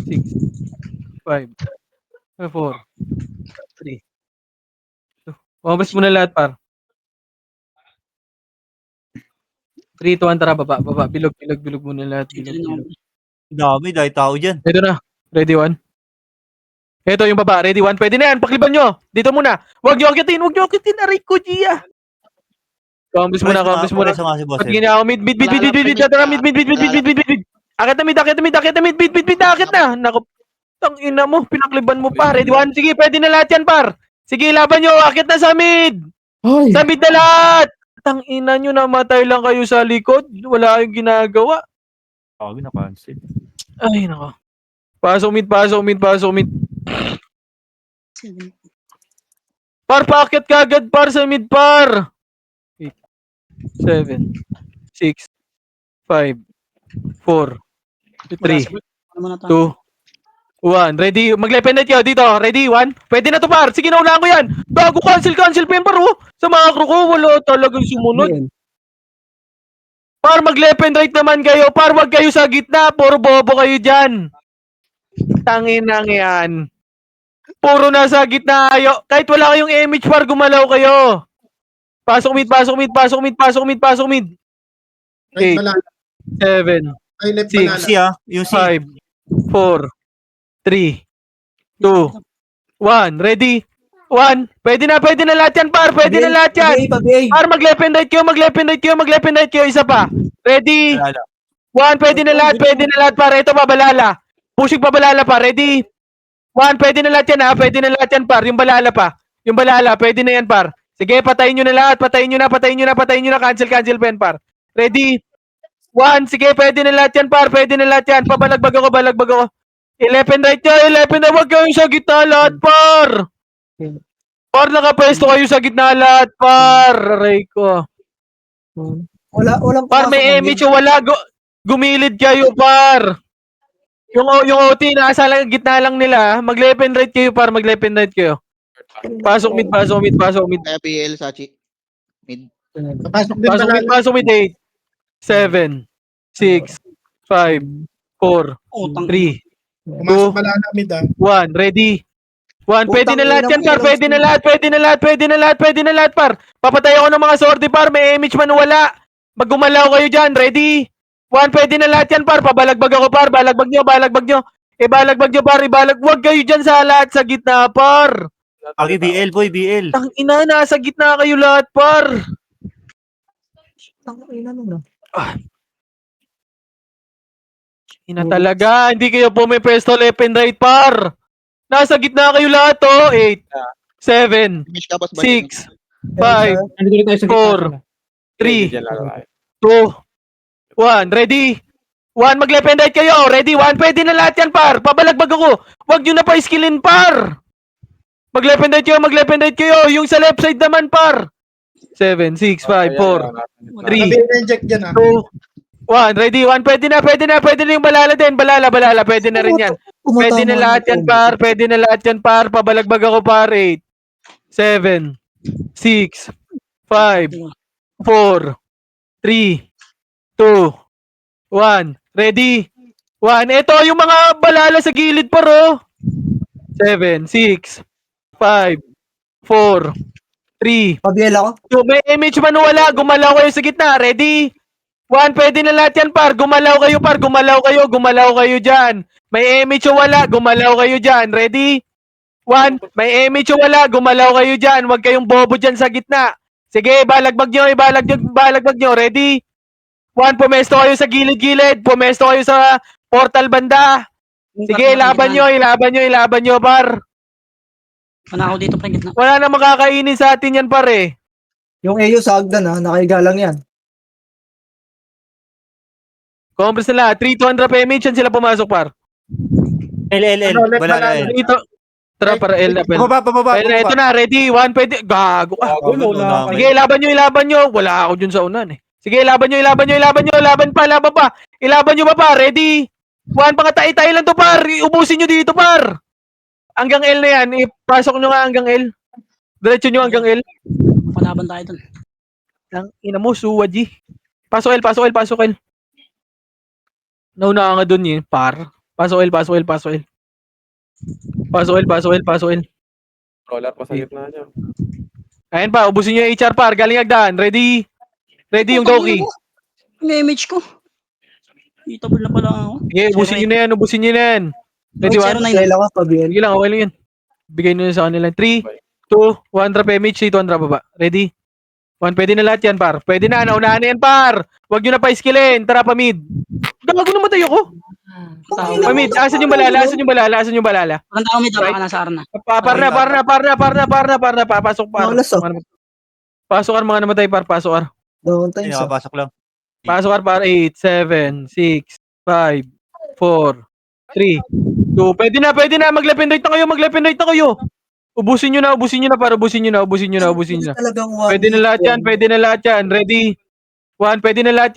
A: 6, 5, 4, 3, 2. Pumabas mo na lahat, par. 3, 2, tara, baba. Bilog muna lahat. Bilog.
G: Dami, dahil tao dyan.
A: Ito na. Ready, 1. Ito yung baba. Ready, 1. Pwede na yan. Pakliban nyo. Dito muna. Huwag nyo akitin. Aray ko, Gia. Combis muna.
G: Si boss.
A: Ba't gina ako? Mid. Tara, mid. Akit na. Naku. Tang ina mo. Pinakliban mo pa. Ready, 1. Sige, pwede na lahat yan, par. Sige, laban nyo. Akit na sa mid.
E: Ay,
A: Sa mid na lahat. Tang ina nyo. Namatay lang kayo sa likod. Wala kayong ginagawa.
B: Sabi na cancel.
A: Ay, nako. Pasok mid. Par, paakit ka agad, par, sa mid, par. 8, 7, 6, 5, 4, 3, 2, 1. Ready? Mag-lepenet kayo dito. Ready? 1. Pwede na to, par. Sige, naunahan ko yan. Bago cancel pa, par, oh. Sa mga crew ko, wala talagang sumunod. Par, mag-left right naman kayo. Par, wag kayo sa gitna. Puro bobo kayo dyan. Tanginang yan. Puro nasa gitna kayo. Kahit wala kayong image, par, gumalaw kayo. Pasok mid.
H: Right
A: 8,
H: malala.
A: 7,
H: Ay, left
A: Six.
H: malala.
G: Yung C.
A: 5, 4, 3, 2, 1. Ready? 1. Pwede na lahat yan, par. Pwede na lahat yan.
C: PA.
A: Par, mag-left and right kayo. Isa pa. Ready? 1. Pwede na lahat, par. Ito, pabalala. Pushing pabalala pa. Ready? 1. Pwede na lahat yan, ha. Pwede na lahat yan, par. Yung balala pa. Pwede na yan, par. Sige, patayin nyo na lahat. Patayin nyo na. Cancel, pen, par. Ready? 1. Sige, pwede na lahat yan, par. Pabalagbag ako. 11 right nyo. Huwag kayong sa gitna lahat, par. Par, nakapwesto kayo sa gitna lahat, par. Aray ko.
C: Walang
A: Par, may image o wala. Gumilid kayo, par. Yung OT, nasa gitna lang nila. Mag-left and right kayo, par. Pasok mid.
F: Kaya BL, Sachi. Mid.
H: Pasok din malala.
A: Pasok mid 8, 7, 6, 5, 4,
D: Utang.
A: 3,
H: Pumasok malala mid,
A: 1. Ready? 1. Pwede na lahat yan, par. Pwede na lahat, par. Papatay ako ng mga sortie, par. May image man wala. Maggumalaw kayo dyan. Ready? 1. Pwede na lahat yan, par. Pabalagbag ako, par. Balagbag nyo. Balagbag nyo, par. Huwag kayo dyan sa lahat sa gitna, par.
G: Okay, BL, boy, BL.
A: Tang ina, nasa gitna kayo lahat, par. Ina talaga. Hindi kayo pumipesto left and right, par. Nasa gitna kayo lahat, oh. 8, 7,
F: Image ka, boss.
A: 6, 5,
E: nandito tayo sa
A: Four.
E: gitna.
A: 3, 2, 1. Ready? 1. Mag-left and right kayo. Ready? 1. Pwede na lahat yan, par. Pabalagbag ako. Huwag nyo na pa-skillin, par. Mag-left and right kayo. Yung sa left side naman, par. 7, 6, 5, 4, 3,
H: Sabi na inject dyan ah.
A: 2, 1. Ready, 1. Pwede na. Pwede na yung balala din. Balala. Pwede na rin yan. Pwede na lahat yan, par. Pwede na lahat yan, par. Pabalagbag ako, par. 8, 7, 6, 5, 4, 3, 2, 1. Ready? 1. Ito yung mga balala sa gilid, par, oh. 7, 6, 5, 4, 3,
C: Pabiel ako.
A: May image man wala, gumalaw kayo sa gitna. Ready? 1, pwede na lahat yan, par. Gumalaw kayo, par. Gumalaw kayo dyan. May image o wala, gumalaw kayo dyan. Ready? 1, may image o wala, gumalaw kayo dyan. Huwag kayong bobo dyan sa gitna. Sige, balagbag nyo. Ready? 1, pumesto kayo sa gilid-gilid. Pumesto kayo sa portal banda. Sige, ilaban nyo, par.
D: Pana ako dito pre, gitna.
A: Wala na makakainin sa atin yan, par, eh.
C: Yung AU sa Agdan ha, nakaiga lang yan.
A: Compres nila, 3 200 PMH yan sila pumasok, par.
G: L.
H: Ano, left
G: Wala na
H: balala.
G: L.
A: Ito. Tara, para L na.
B: Pababa.
A: Ito na, ready. 1, pwede. Gago ka.
B: Wala
A: Sige, laban nyo. Wala ako dun sa unan, eh. Sige, laban nyo. Laban pa. Ilaban nyo pa. Ready. 1, pangatay-tay lang to, par. Ubusin nyo dito, par. Hanggang L na yan. Ipasok nyo nga hanggang L. Diretso nyo hanggang L.
D: Palaban tayo dun.
A: Ang ina mo, suwa, G. Pasok L. Nauna ka nga dun, eh, par. Pasok L.
B: Roller pa sa gitna niya.
A: Ayan pa, ubusin nyo yung HR, par. Galing Agdan. Ready yung Doki.
D: Yung image ko. Itable na pala ako.
A: Sige, ubusin nyo na yan. Ready, 1.
D: 09.
C: Pabiel ako, Pabiel.
A: Sige lang, okay lang yan. Bigay nyo na sa kanila. 3, 2, 1 drop image, 2 drop baba. Ready? 1, pwede na lahat yan, par. Pwede na, naunahan na yan, par. Huwag nyo na pa-skillin. Tara, pamid. Gago namatay ako. Pamid, asan yung balala?
D: Maganda ako may dara ka na sa arna.
A: Par na. Pasok, par.
C: Naulas, oh.
A: Pasok, mga namatay, par. Pasok, par.
C: Doon tayo sa.
G: Nakapasok lang.
A: Pasok, par. 8, 7, 6, 5, 4, 3, 2. Pwede na. Mag-left and right na kayo. Ubusin nyo na, para ubusin nyo na.
C: Talagang
A: Pwede na lahat yan. Ready? 1, pwede na lahat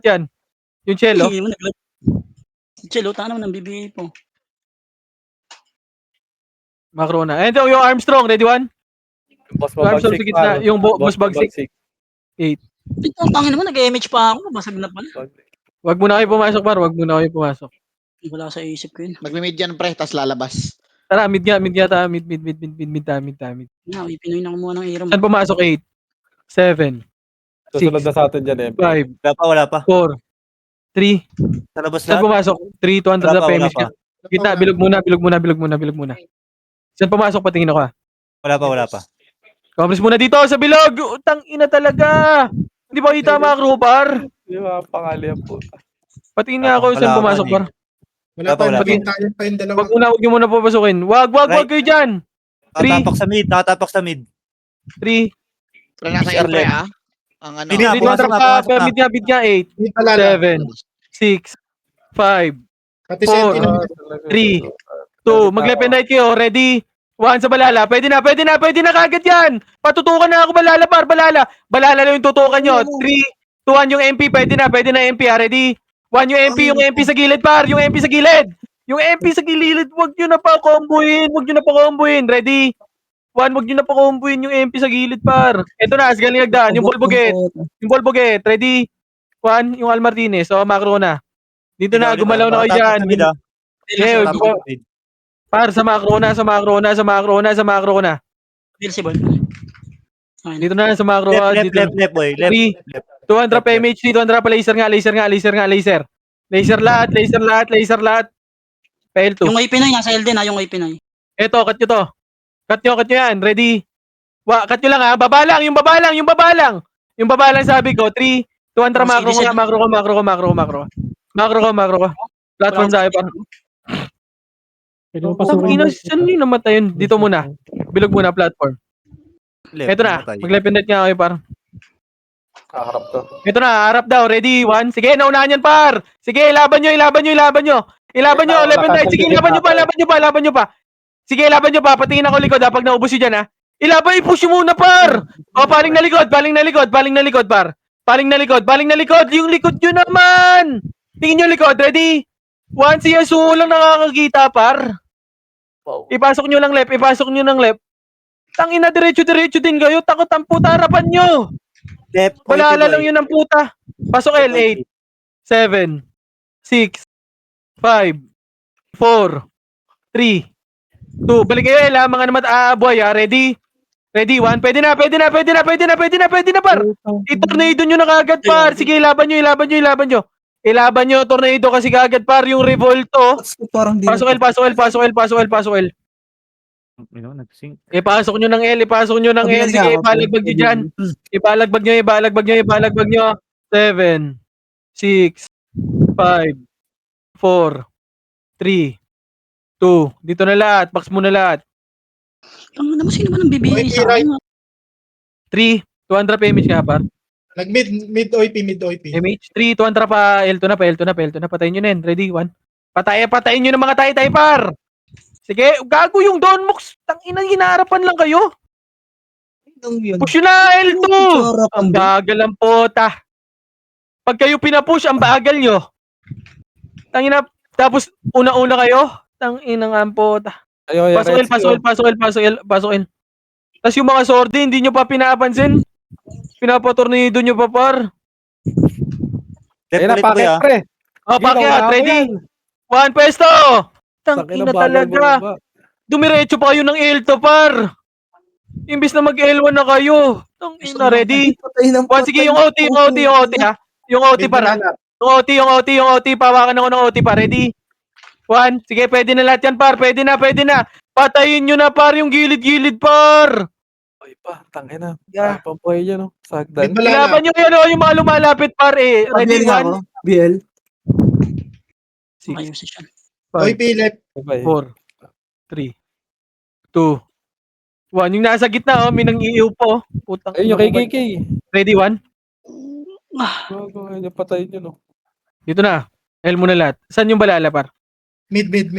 A: yan. Yung Chelo.
D: Chelo, tanong ng BBA po.
A: Macro na. Ito yung Armstrong. Ready, 1?
B: Boss
A: Yung Armstrong sa gitna. Yung boss bagsik.
D: Ito, tangin naman, nag-image pa ako. Basag na pala.
A: Wag muna kayo pumasok, par.
D: Wala sa isip ko yun.
F: Magme-mid yan pre, tas lalabas.
A: Tara, mid ta. Mid.
D: Na, Pinoy na kumuha ng Aram.
A: Saan pumasok? 8, 7,
B: Susunod na sa atin dyan, MP.
A: 5,
G: Wala pa.
A: 4, 3.
G: Sa labas
A: Saan
G: lahat.
A: pumasok? 3, 200 na
G: Wala
A: PMH.
G: pa.
A: Gitna, bilog muna. Saan pumasok? Patingin ako, ha?
G: Wala pa.
A: Compres muna dito sa bilog. Utang ina talaga. Hindi ba kita macro, par?
B: Di ba, pangali ang puta.
A: Patingin nga ako saan
G: Wala
A: pumasok,
G: pa,
A: par.
H: Wala pa,
G: Wala pa.
H: tayo pa yung dalawa.
A: Huwag nyo muna papasukin. Wag kayo dyan.
G: Nakatapak sa mid.
A: 3,
F: Pre, nasa
G: HR
F: pre
G: left.
F: ah. Ang ano.
G: Hindi na, pumasok na.
A: Mid nga, 8,
H: Hindi palala.
A: 7, 6, 5,
H: Pati
A: 4,
H: Sentinel.
A: 3, 2, mag-left and right kayo. Ready? 1 sa balala. Pwede na kagad yan. Patutukan na ako balala, par. Balala lang yung tutukan nyo. 3, 2, 1 yung MP. Pwede na MP, ha? Ready? 1 yung MP sa gilid, par. Yung MP sa gilid. Huwag nyo na pa comboin. Ready? 1, huwag nyo na pa comboin yung MP sa gilid, par. Ito na, galing Agdan. Yung Bolboget. Ready? 1, yung Al Martinez. So, macro na. Dito na, gumalaw na kayo dyan. Par, sa macro na.
D: Visible. Okay.
A: Dito na, sa macro.
G: Left, boy. Left.
A: 200 PMH, 200 pa laser nga. Laser lahat. PL2.
D: Yung ay Pinoy, nasa LD na yung ay Pinoy.
A: Eto, cut nyo to. Cut nyo yan. Ready? Cut nyo lang, ha. Baba lang. Yung baba lang sabi ko. 3, 200 macro ko. Platform tayo, par.
E: Pwede mo
A: Pasok
E: pasukin.
A: saan yung namatay yun? Dito muna. Bilog muna, platform. Ito na. Mag-left and right nga kayo, par.
B: Kaharap to.
A: Ito na, harap daw. Ready? 1. Sige, naunahan yan, par. Sige, ilaban nyo. Left and right. Sige, laban nyo pa. Sige, laban nyo pa. Patingin ako likod, ha. Pag naubos yun dyan, ha. Ilaban, i-push mo muna, par! O, paling na likod, par! Paling na likod, yung likod nyo naman! Tingin nyo likod, ready? One, si Yasuo lang nakakakita, par. Ipasok nyo ng left. Tangina, diretso din kayo, takot ang puta harapan nyo!
G: Left,
A: Wala
G: OP,
A: lang
G: boy.
A: yun ang puta. Pasok L, 8, 7, 6, 5, 4, 3, 2. Balik kayo L, ha? Mga naman, boy, ha? Ready? Ready, 1. Pwede na, par. I-tornado nyo na kagad, par. Sige, ilaban nyo. Tornado kasi kagad, par. Yung revolto.
C: Parang di
A: Pasok L.
B: Nag-sync.
A: Ipasok nyo ng L. Sige, ipalagbag nyo. 7, 6, 5, 4, 3, 2. Dito na lahat. Box mo na lahat.
D: Ang mo, sino ba nang bibigay sa
H: Okay,
D: akin?
A: 3, 200 PMH nga, par.
H: Mid OP.
A: MH, 3, 200 pa. L2 na. Patayin nyo na yan. Ready, 1. Patayin nyo ng mga tay, par. Sige, gago yung Donmox. Tangina, hinaharapan lang kayo. Push nyo na, L2. Ang bagal ang pota. Pag kayo pinapush, ang bagal nyo. Tangina, tapos una-una kayo. Tangina nga ang pota. Pasok L. Tapos yung mga sordi, hindi nyo pa pinapansin. Pinapatornido nyo pa, par.
G: Left ulit, boy, ah.
A: O, pakyat, ready? 1, pwesto! Tangina talaga. Dumiretso pa kayo ng L2, par. Imbis na mag-L1 na kayo. Tangina, ready? 1, sige, yung OT, ha? Yung OT, par, ha? Yung OT, pawakan ako ng OT, par. Ready? 1, sige, pwede na lahat yan, par. Pwede na. Patayin nyo na, par, yung gilid-gilid, par.
B: Ay pa, tangina.
A: Yeah.
B: Pampuhay yan, no? Sagdan.
H: Mid malala.
A: Ilaban nyo yan, yung mga lumalapit, par, eh. Ready, 1,
C: BL.
D: Ayos siya.
A: 5,
H: OP left.
A: 4, 3, 2, 1. Yung nasa gitna, may nang-iiw po. Putang
B: Ayun, yung KKK.
A: Ready, 1?
B: Gago, ayun, patayin yun, no?
A: Dito na. L mo na lahat. Saan yung balala, par?
H: Mid.
G: Mid.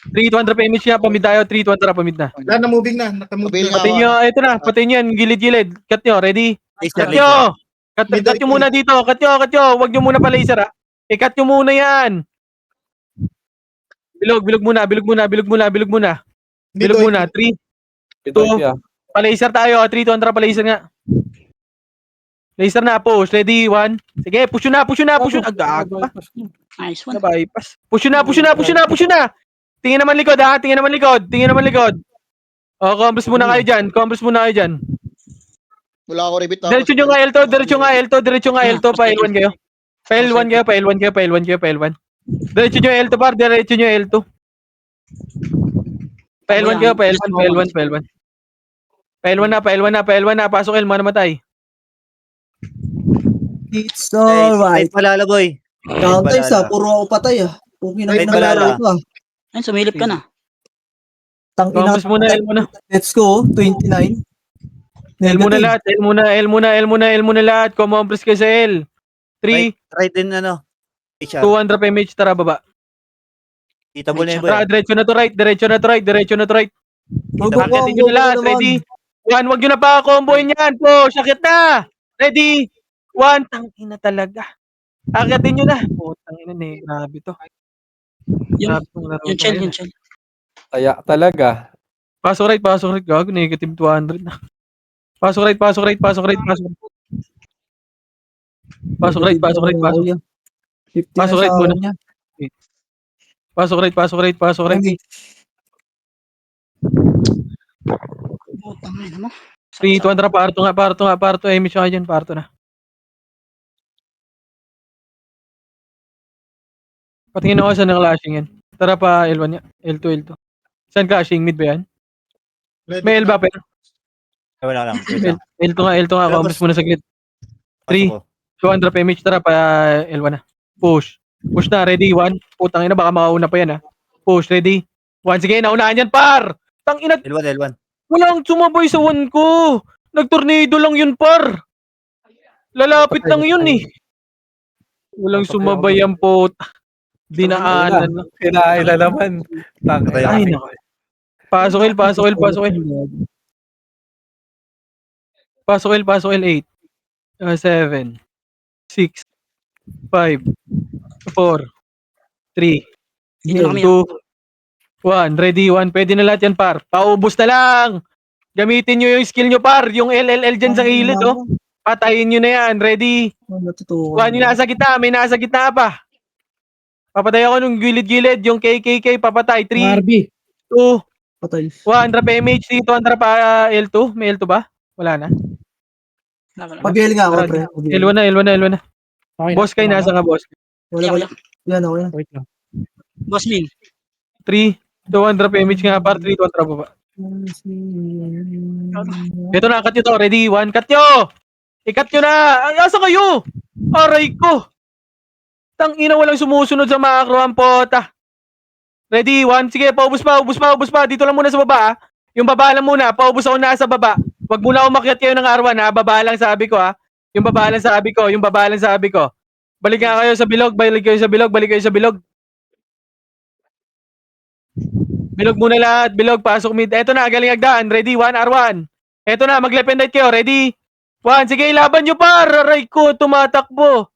A: 3, 200 PMH niya, pamid tayo. 3, 200 pamid na.
H: Wala na, moving na. Nakamove
F: Mobile
H: na.
F: nga.
A: Patayin nyo, ito na. Patayin nyo yan. Gilid-gilid. Cut nyo, ready?
G: Laser,
A: Cut
G: laser.
A: nyo! Cut nyo muna dito. Cut nyo. Huwag nyo muna pa laser, ha? I-cut nyo muna yan. Bilog muna.
H: Mid
A: Bilog
H: OP.
A: muna. 3,
B: Ito, yeah.
A: pa-laser tayo. 3, 200 pa-laser nga. Laser na, push. Ready, 1. Sige, push nyo na. Gago pa.
D: Nice one.
A: Bypass. Push na. Tingin naman likod, ha? Tingin naman likod. O, combos muna kayo dyan.
F: Wala ako rebit.
A: Diretso nyo nga L2. Pa L1 kayo. Pa L1. Diretso nyo L2, par. Pa L1 kayo. Pa L1 na. Pasok L, mga namatay.
C: It's alright.
G: Right, malala, boy.
C: Counters
G: Balala.
C: puro ako patay Kung
G: Right,
C: malala
G: balala.
C: ka.
D: Ayun, sumilip ka na.
C: Tangina.
A: Combos muna, L muna.
C: Let's go, 29.
A: L muna lahat. Kumompres kayo sa L. 3,
G: Right din, ano. HR.
A: 200 PMH, tara baba.
G: Kita mo na yun, boy.
A: Tara, diretso na to right. Akitin nyo na lahat. Ready? 1, wag nyo na pa comboin yan. Push, akit na. Ready? 1, tangina talaga. Akitin nyo na. Tangina na, grabe to.
D: Yung-
A: Grabe tong laro
D: Yung
A: to
D: chill,
A: ngayon.
D: yung chill.
B: Kaya talaga.
A: Pasok right. Gago, negative 200 na. Pasok right. Pasok right.
C: 50
A: Pasok
C: na
A: right
C: sa
A: muna.
C: akin niya.
A: Pasok right.
D: Putang ina mo.
A: 3, 200 parto. Image ka dyan, parto na. Patingin ako saan ang clashing yan. Tara pa L1 niya. L2. Saan clashing? Mid ba yan? May L ba, pero?
G: Ay, wala lang. Wait lang.
A: L2 nga. Combos muna sa grid. 3,
G: Pasok ko.
A: 200 PMH. Tara pa L1 na. Push na. Ready? 1. Putang ina, baka makauna pa yan, ha. Push. Ready? 1. Sige, naunahan yan, par. Tangina,
G: L1.
A: walang sumabay sa 1 ko. Nagtornado lang yun, par. Lalapit lang yun, eh. Walang sumabay ang pot. Dinaanan lang.
B: Kinain na naman.
G: Patay
A: Ay,
G: ako.
A: nako. Pasok L. Pasok L, 8. 7, 6, 5, 4, 3,
D: Dito na kami.
A: 2, 1. Ready, 1. Pwede na lahat yan, par. Paubos na lang. Gamitin nyo yung skill nyo, par. Yung LLL dyan sa gilid, oh. Patayin nyo na yan. Ready. Kuha nyo nasa gitna. May nasa gitna pa. Papatay ako nung gilid-gilid. Yung KKK, papatay. 3,
E: RB.
A: 2,
E: Patay.
A: 1. Drop MH dito. Drop L2. May L2 ba? Wala na.
D: Wala.
C: Pag-heal nga ako,
A: Tara,
C: pre.
A: L1 na, L1 na, L1 na.
E: Okay na.
A: Boss kayo, nasa nga, boss.
C: Wala. Yan, okay.
E: Wait lang.
D: Boss Min.
A: 3, 2, 1. Drop MH nga, par. 3, 2, 1. Drop baba. Ito na, cut nyo to. Ready, 1. Cut nyo! I-cut nyo na! Ay, asa kayo? Aray ko! Tangina, walang sumusunod sa macro ang pota. Ready, 1. Sige, paubos pa. Dito lang muna sa baba, ah. Yung baba lang muna. Paubos ako na sa baba. Wag muna umakyat kayo ng R1, ha. Baba lang sabi ko, ha. Yung baba lang sabi ko. Balik nga kayo sa bilog. Balik kayo sa bilog. Bilog muna lahat. Bilog, pasok mid. Eto na, galing agdaan. Ready, 1, R1. Eto na, mag-left and right kayo. Ready? 1, sige, laban nyo, par. Aray ko, tumatakbo.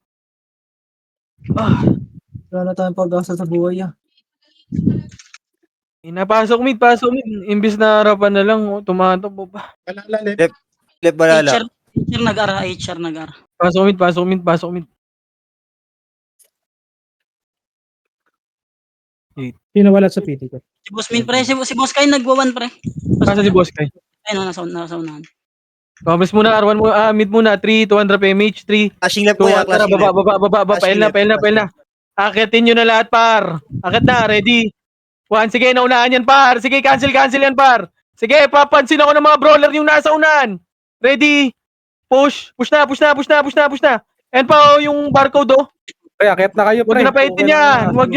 C: Wala na tayong pag-asa sa buhay, ah.
A: Pasok mid. Imbis na harapan na lang, oh, tumatakbo pa.
H: Malala.
G: Left balala.
D: HR nag-ara.
A: Pasok mid.
E: Sino wala sa PT ko?
D: Si Boss Min, pre. Si Boss Kay nagwa-1, pre.
A: Nasa si boss kay.
D: Ayun, nasa unahan.
A: Promise muna, R1 mo, mid muna. 3, 2, drop MH, 3,
G: Flashing left
A: 2,
G: kuya,
A: tara,
G: flashing left.
A: baba. Pail na. Akitin nyo na lahat, par. Akit na, ready. 1, sige, naunahan yan, par. Sige, cancel yan, par. Sige, papansin ako ng mga brawler yung nasa unahan. Ready. Push na. And pa, yung barcode, oh.
B: Pre, akit na kayo,
A: Huwag
B: pre.
A: nyo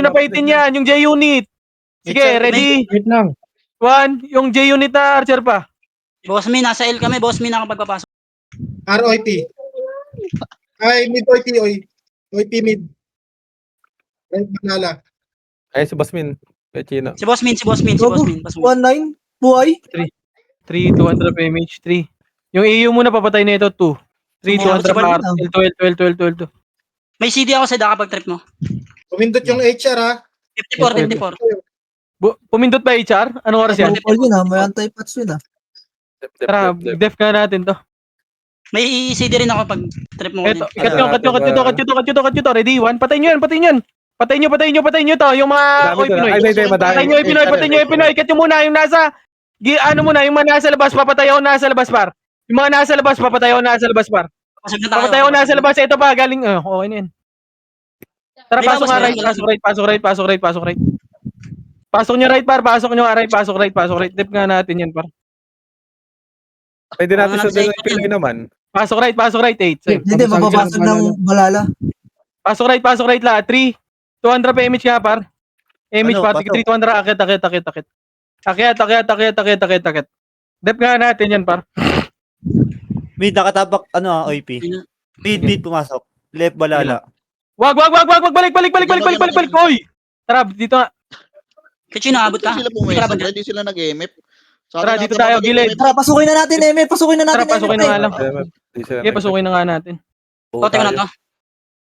A: na paitin yan. Yung J-Unit. Sige, ready.
E: Wait lang.
A: 1, yung J-Unit na archer pa.
D: Boss Min, nasa L kami. Boss Min ako pagpapasok.
H: ROIP. Ay, mid OIP, OIP mid. Right, Manala.
B: Ay, si Basmin. Pechino.
D: Si Boss Min. Pasok Min.
C: 1-9. Buhay.
A: 3, 2, drop MH, 3. Yung EU muna papatay na ito, 2. 3, 2, drop R. L2.
D: May CD ako sa kapag trip mo.
H: Pumindot yung HR, ha.
D: 54.
A: Pumindot ba HR? Anong oras yan?
C: Bukol yun, ha. May anti-patch yun, ha.
A: Tara, def ka natin to.
D: May CD rin ako pag trip mo.
A: Eto, cut nyo. Ready, 1. Patayin nyo yan. Patayin nyo to. Yung mga Oy Pinoy. Patayin nyo yung Pinoy. Cut nyo muna yung nasa, yung mga nasa labas, papatay ako nasa labas, par. Yung mga nasa labas, papatay ako nasa labas, par. Papatay ako nasa labas. Ito pa, galing, okay na yan. Tara, pasok nga right. Pasok right. Pasok nyo right, par. Pasok right. Dip nga natin yan, par.
B: Pwede natin sa yung Pinoy naman.
A: Pasok right, 8.
C: Hindi, mababasag ng balala.
A: Pasok right lahat. 3, 200 pa image nga, par. Image
G: Ano,
A: pa.
G: bato?
A: 3, 200, akit. Dep nga natin yan, par.
G: Mid nakatapak OIP. Mid pumasok. Left balala.
A: Wag, balik. Oy! Tara, dito nga.
D: Kasi naabot ka.
F: Sila pumesa, hindi sila nag-EMF.
A: Tara, dito tayo, gilid.
C: Tara, pasukin na natin, Eme.
A: Pasukin na nga lang.
B: Sige,
A: Okay, pasukin na nga natin.
D: Tote ko na to.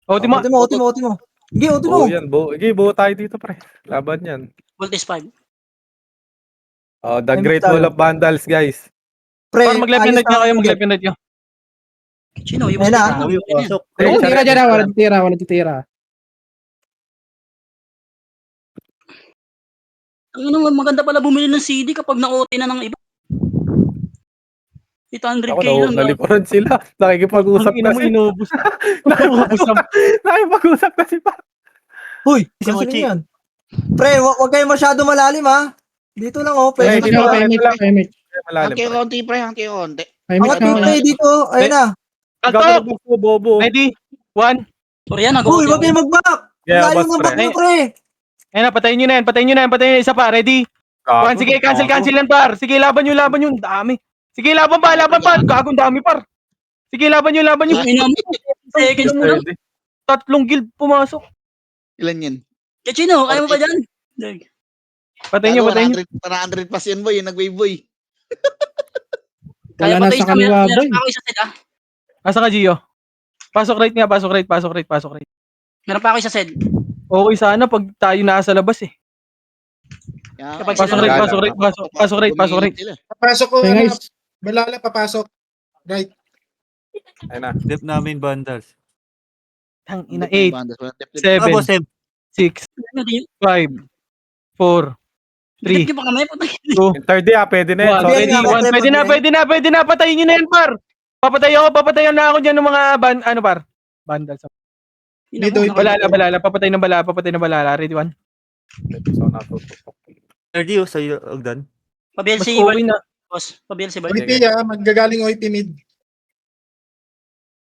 A: Ultimo.
C: Oti mo. Sige, oti mo.
B: Buo yan, buo. Sige, buo tayo dito, pre. Laban yan.
D: Voltage 5.
B: Oh, the Great Wall of Vandals, guys.
C: Pre,
A: Par, mag-left and right nga kayo, mag-left.
D: Sino? Yung
C: Ayun na.
G: Pumasok.
E: Oo, tira dyan na. Walang titira.
D: Ano, maganda pala bumili ng CD kapag na-OT na ng iba. 800k
B: Ako,
D: lang.
B: nalipuran sila. Nakikipag-usap
A: Ina mo,
B: kasi.
A: inubos.
B: Nakikipag-usap kasi pa.
C: Huy,
G: Si
C: kasi
G: Mochi.
C: yan. Pre, wag kayo masyado malalim, ha. Dito lang, oh.
E: Ay,
C: Pwede
E: dito
C: na.
E: PMH.
B: Malalim,
F: Hangke
B: pre.
F: konti, pre. Hangke konti.
C: Angat yung play dito. Ayun na.
A: Kalto!
B: Bobo.
A: Ready? 1.
D: Sorry yan,
C: Huy, wag kayo mag-back.
B: Yeah,
C: Layo
B: boss,
C: ng
B: pre.
C: back mo, pre.
A: Ayun na, patayin nyo na yan. Isa pa, ready? 1, sige, cancel yan, par. Sige, laban nyo. Dami. Sige, laban pa. Gagong dami, par. Sige, laban nyo.
D: Ina mo. Second mo lang.
A: 3 guild pumasok.
F: Ilan yan?
D: Kachino, kaya mo ba dyan?
A: Patayin nyo.
F: 100 pass yan, boy. Yung nag-wave, boy.
D: Kaya
E: Wala na
D: patayin
E: sa kaliwa,
D: meron
E: boy.
D: pa ako isa sed ah.
A: Asa ka, Gio? Pasok right nga, pasok right, pasok right, pasok right.
D: Meron pa ako isa sed.
A: Okay sana pag tayo nasa labas eh.
F: Kaya,
D: Kapag
A: Pasok
D: sila
A: right,
D: na-
A: pasok right, pasok right, pasok right.
H: Papasok ko,
E: Okay,
H: ano,
E: guys.
H: Balala, papasok. Right.
B: Ayun na.
G: Dip namin bundles.
A: Tang ina 8,
G: Ah,
A: 7,
G: boss M.
A: 6,
D: Ano, di-
A: 5, 4,
D: Dip
A: 3,
D: nyo pa kami, putang
A: 2,
B: Yung third day, pwede na yan.
A: 1.
C: Pwede
A: Ready,
C: nga,
A: 1.
C: pre,
A: Pwede na. Patayin nyo na yan, par. Papatayin na ako dyan ng mga ano, par. Bandal.
D: Ina mo,
H: Dito,
D: naka-
A: Balala. Papatay ng balala. Ready, 1.
B: So, natututok.
G: 30 sa Ogdan.
D: Pabel
A: Mas
D: si
A: okay na.
D: boss. Pabel si Bert.
H: OIP magagaling OIP mid.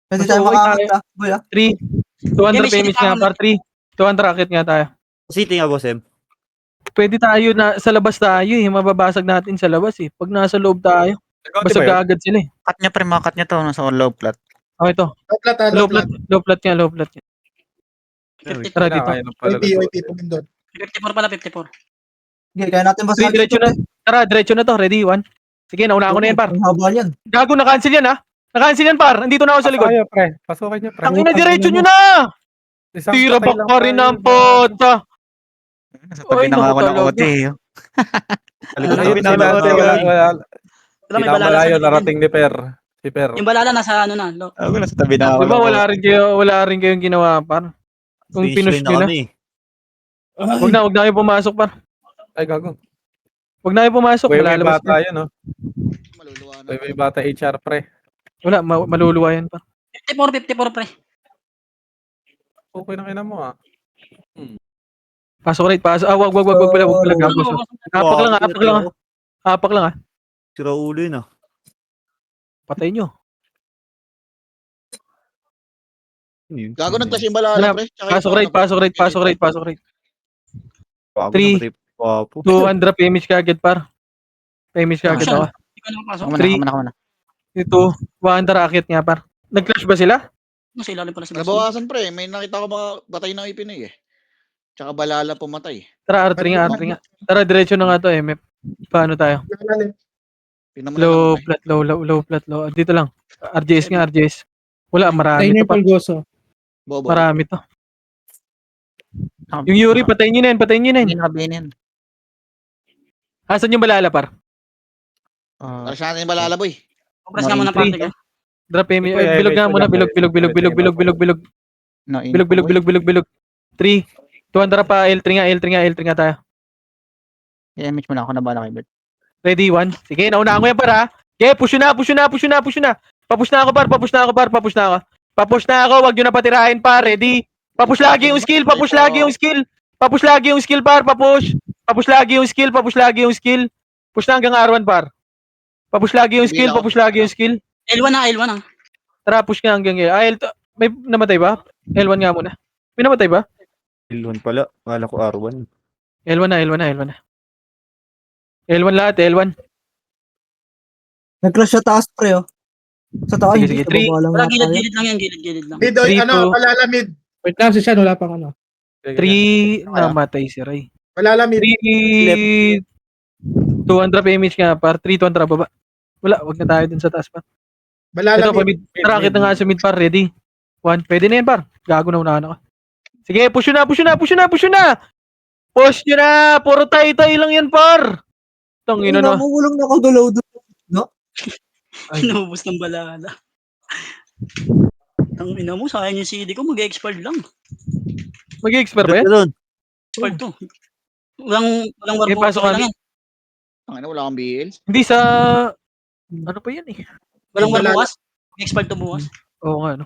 C: Pwede
A: Mas
C: tayo
A: okay
C: makakamit
A: tayo.
C: ah. Boy ah.
A: 3, 200
D: Game,
A: PMs nga, par. 3, 200 racket nga tayo.
G: City nga, boss M.
A: Pwede tayo na sa labas tayo eh. Mababasag natin sa labas eh. Pag nasa loob tayo,
B: Nag-county
A: basag
B: ba yun?
A: agad sila eh.
G: Cut niya, pre, mga cut niya to. Nasa low plat.
A: Okay to. Low plat nga.
D: 50,
A: Tara dito.
B: Kaya na pala.
H: OIP pumindot.
D: 54 pala, 54.
C: Okay, kaya natin ba
A: 3, diretso na. Tara, diretso na to. Ready, 1. Sige, nauna ko na yan, par.
C: Ang haba niyan.
A: Gago, na-cancel yan, ha? Na-cancel yan, par. Andito na ako sa likod.
B: Pasokin pre. Pasokin niyo, pre.
A: Ang ina, diretso nyo na!
B: Isang
A: Tira
B: patay
A: back
B: lang
A: pa rin
B: tayo
A: ang
B: dyan.
A: pota.
G: Nasa
A: Ay,
G: tabi na nga ako
A: naku,
G: ng
A: talaga.
G: OT. eh.
B: Ayun,
G: Tabi na
B: sila,
G: ako ng
B: wala-
G: OT.
B: wala-
D: Wala, may
B: Hindi na
D: balala
B: malayo,
D: sa likod.
B: narating ni Per. Si Per.
D: Yung balala nasa ano na.
G: Ako, nasa tabi na ako.
A: Di ba
G: ng
A: wala
G: OT.
A: rin kayong ginawa, par? Kung
G: Fish
A: pinush
G: line
A: nyo na.
G: kami.
A: Wag na kayo pumasok, par.
B: Ay, gago.
A: Wag na kayo pumasok.
B: Way
A: Malalabas
B: bata
A: na.
B: yun, no?
F: Maluluwa na.
B: Way bata HR, pre.
A: Wala, maluluwa yan, par.
D: 54 pre.
B: Okay na kina mo, ah.
A: Pasok right, pasok. Wag pala, gago. Apak lang, ha?
G: Sira ulo yun, ah.
A: Patay nyo.
F: Gago nag-clash yung balala,
A: Wala,
F: pre. Tsaka
A: Pasok
F: yung
A: right,
F: ano,
A: pasok right.
G: Bago
A: 3,
G: na, pre. Wapo.
A: 200 PMH kagad, par. PMH kagad
D: Siya.
A: ako.
D: Hindi ko nakapasok.
G: Ako
A: Three.
G: na.
A: Ito, 100 racket nga, par. Nag-clash ba sila?
D: Nasa ilalim pala sila.
F: Nabawasan, pre. May nakita ko mga batay ng ipinay eh. Tsaka balala pumatay.
A: Tara, R3 nga. Tara, diretso na nga to, MF. Paano tayo?
F: Tingnan mo na
A: Low
F: lang, pre.
A: plat, low. Dito lang. RJS nga, RJS. Wala,
E: Tayo
A: marami
E: na
A: to
E: yung
A: pa.
E: Palgoso.
F: Bobo.
A: Marami to. Yung Yuri, patayin nyo na yan.
G: Hindi nakabinin.
A: Asan yung balala, par?
F: Alas natin yung balala, boy.
D: Compress nga muna
A: Three.
D: parte ka.
A: Drop MF.
B: Ito,
A: Bilog nga muna. Bilog.
G: No,
A: Bilog. 3. 200 pa, L3 nga tayo.
G: I-image mo na ako na bala kay Bert.
A: Ready, 1. Sige, nauna ko yan, par, ha? Okay, push na. Papush na ako, par. Papush na ako. Wag nyo na patirahin, par. Ready? Papush lagi yung skill, par. Papush. Papush lagi yung skill. Push na hanggang R1, par. Papush lagi yung skill.
D: L1 na.
A: Tara, push nga hanggang L2. May namatay ba? L1 nga muna. May namatay ba?
G: L1 pala. Kala ko R1.
A: L1 na. L1 lahat, L1.
C: Nag-crash sa taas pre oh. Sa taas.
A: Sige,
C: hindi, sa
A: three.
C: baba lang
D: Wala,
C: nga tayo.
D: gilid lang yan. Gilid lang.
H: Mid,
A: Three, two.
H: Balala mid.
E: Wait lang, si Sean, wala pang ano.
A: 3 namatay si Ray.
H: Balala mid.
A: 3 200 PMH nga, par. 3 200 baba. Wala, wag na tayo dun sa taas, par.
H: Balala
A: Ito, pa
H: mid.
A: mid. Tara, kita nga sa mid, par. Ready? 1. Pwede na yan, par. Gago na unahan ako. Sige, push nyo na. Push nyo na. Puro tay-tay lang yan, par. Tangina na.
C: Walang nakagalaw doon.
D: Inubos ng balala. Ang ina mo, sayang yung CD ko, mag-expired lang.
A: Mag-expert ba yan?
G: Doon.
D: Expired to. Walang
A: Eh, pasok kami.
D: warbo lang yan.
F: Ang wala kang BL.
A: Hindi sa... Ano pa yan eh?
D: Walang
H: Balala.
D: warbo bukas. Mag-expired to bukas.
A: Oo nga, no?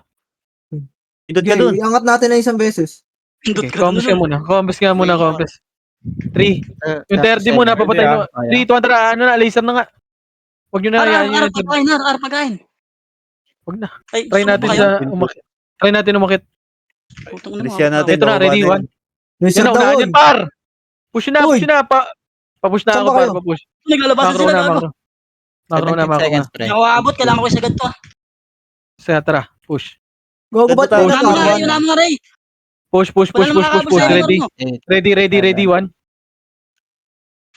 G: Indot ka
C: Okay,
G: doon.
C: iangat natin na isang beses.
D: Pindot
A: Okay,
D: ka
A: compass ka
D: doon.
A: muna. Compass. 3. Yung 30 muna, papatay mo. 3, 200, ano na, laser na nga. Huwag nyo na,
D: Ar pagkain.
A: Huwag na.
D: Ay,
A: Try
D: gusto mo
A: natin
D: ba kayo?
A: sa umakit. Try natin umakit.
D: Putang ina mo,
G: Alis yan natin.
A: Ito na, ready, 1.
C: Laser
A: Yan na, unahan
C: down.
A: yan, par! Push na.
C: Papush na
A: Ako,
C: ako,
A: par,
C: par,
A: papush.
D: Naglalabasan
A: Macro
D: sila
A: na,
D: gago.
A: Macro na.
D: Hindi ako aabot, kailangan ko isagad to.
A: Sige, tara, push.
C: Go, ba't
G: Push.
C: tayo
D: Wala mo nga,
C: nagkakaroon?
D: wala mo nga, Ray.
A: Push.
D: Wala namang nakakabot sa
A: Ready. Ready, 1.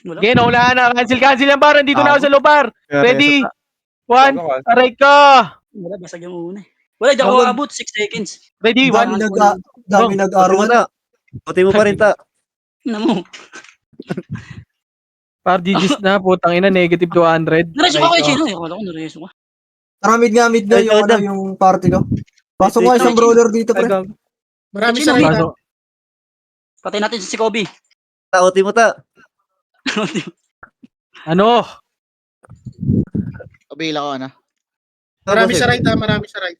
D: Wala.
A: Okay, naunahan na. Cancel yan, par. Dito na ako sa loob, par. Ready. 1,
B: Bago ka.
A: aray ka!
D: Wala, basag yung una eh. Wala, di ako
C: Tawag.
D: abot. 6 seconds.
A: Ready,
C: Dami
A: 1.
C: dami
G: Puti mo
C: nag-R1.
G: ta. Puti mo pa rin ta.
D: Ano mo?
A: Par GG's na, putang ina, negative 200.
D: Nareso ka
A: Aray
D: kayo, Chino. Akala ko nareso ka.
C: Tara, mid nga
G: Ay,
C: yung,
G: ikaw,
C: yung party ko. Pasok nga
G: Wait,
C: isang brawler dito,
G: Ay,
C: pre.
G: gago.
H: Marami
D: Sino?
H: sa right.
A: Pasok.
D: Patay natin si Kobe.
G: Ta, puti mo ta.
A: Ano?
F: Kabila ko na.
H: Marami
G: Boss,
H: sa right, marami sa right.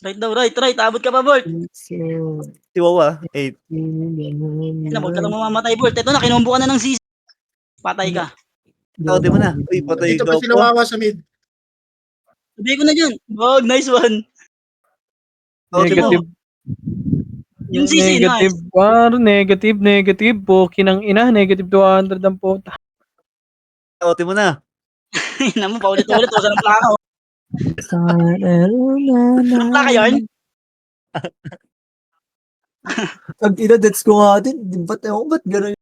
D: Right daw, right. Abot ka pa, Bolt.
G: Si Wawa. 8.
D: Huwag ka lang mamamatay, Bolt. Ito na, kinombo ka na ng CC. Patay ka.
G: Puti mo na. Uy, patay
H: Dito pa
G: ikaw
H: sila
G: po.
H: Wawa sa mid.
D: Sabihin ko na dyan. Bog, nice one.
G: Puti mo.
A: Negative.
D: Yung CC,
A: Negative,
D: nice.
A: par. Negative. Poki ng ina, negative 200 ang puta.
G: Puti mo na.
D: Ina mo, paulit-ulit. Huwag sa ng plaka. oh. Anong plaka yarn?
C: Pag ina, that's ko nga din. Ba't gano'n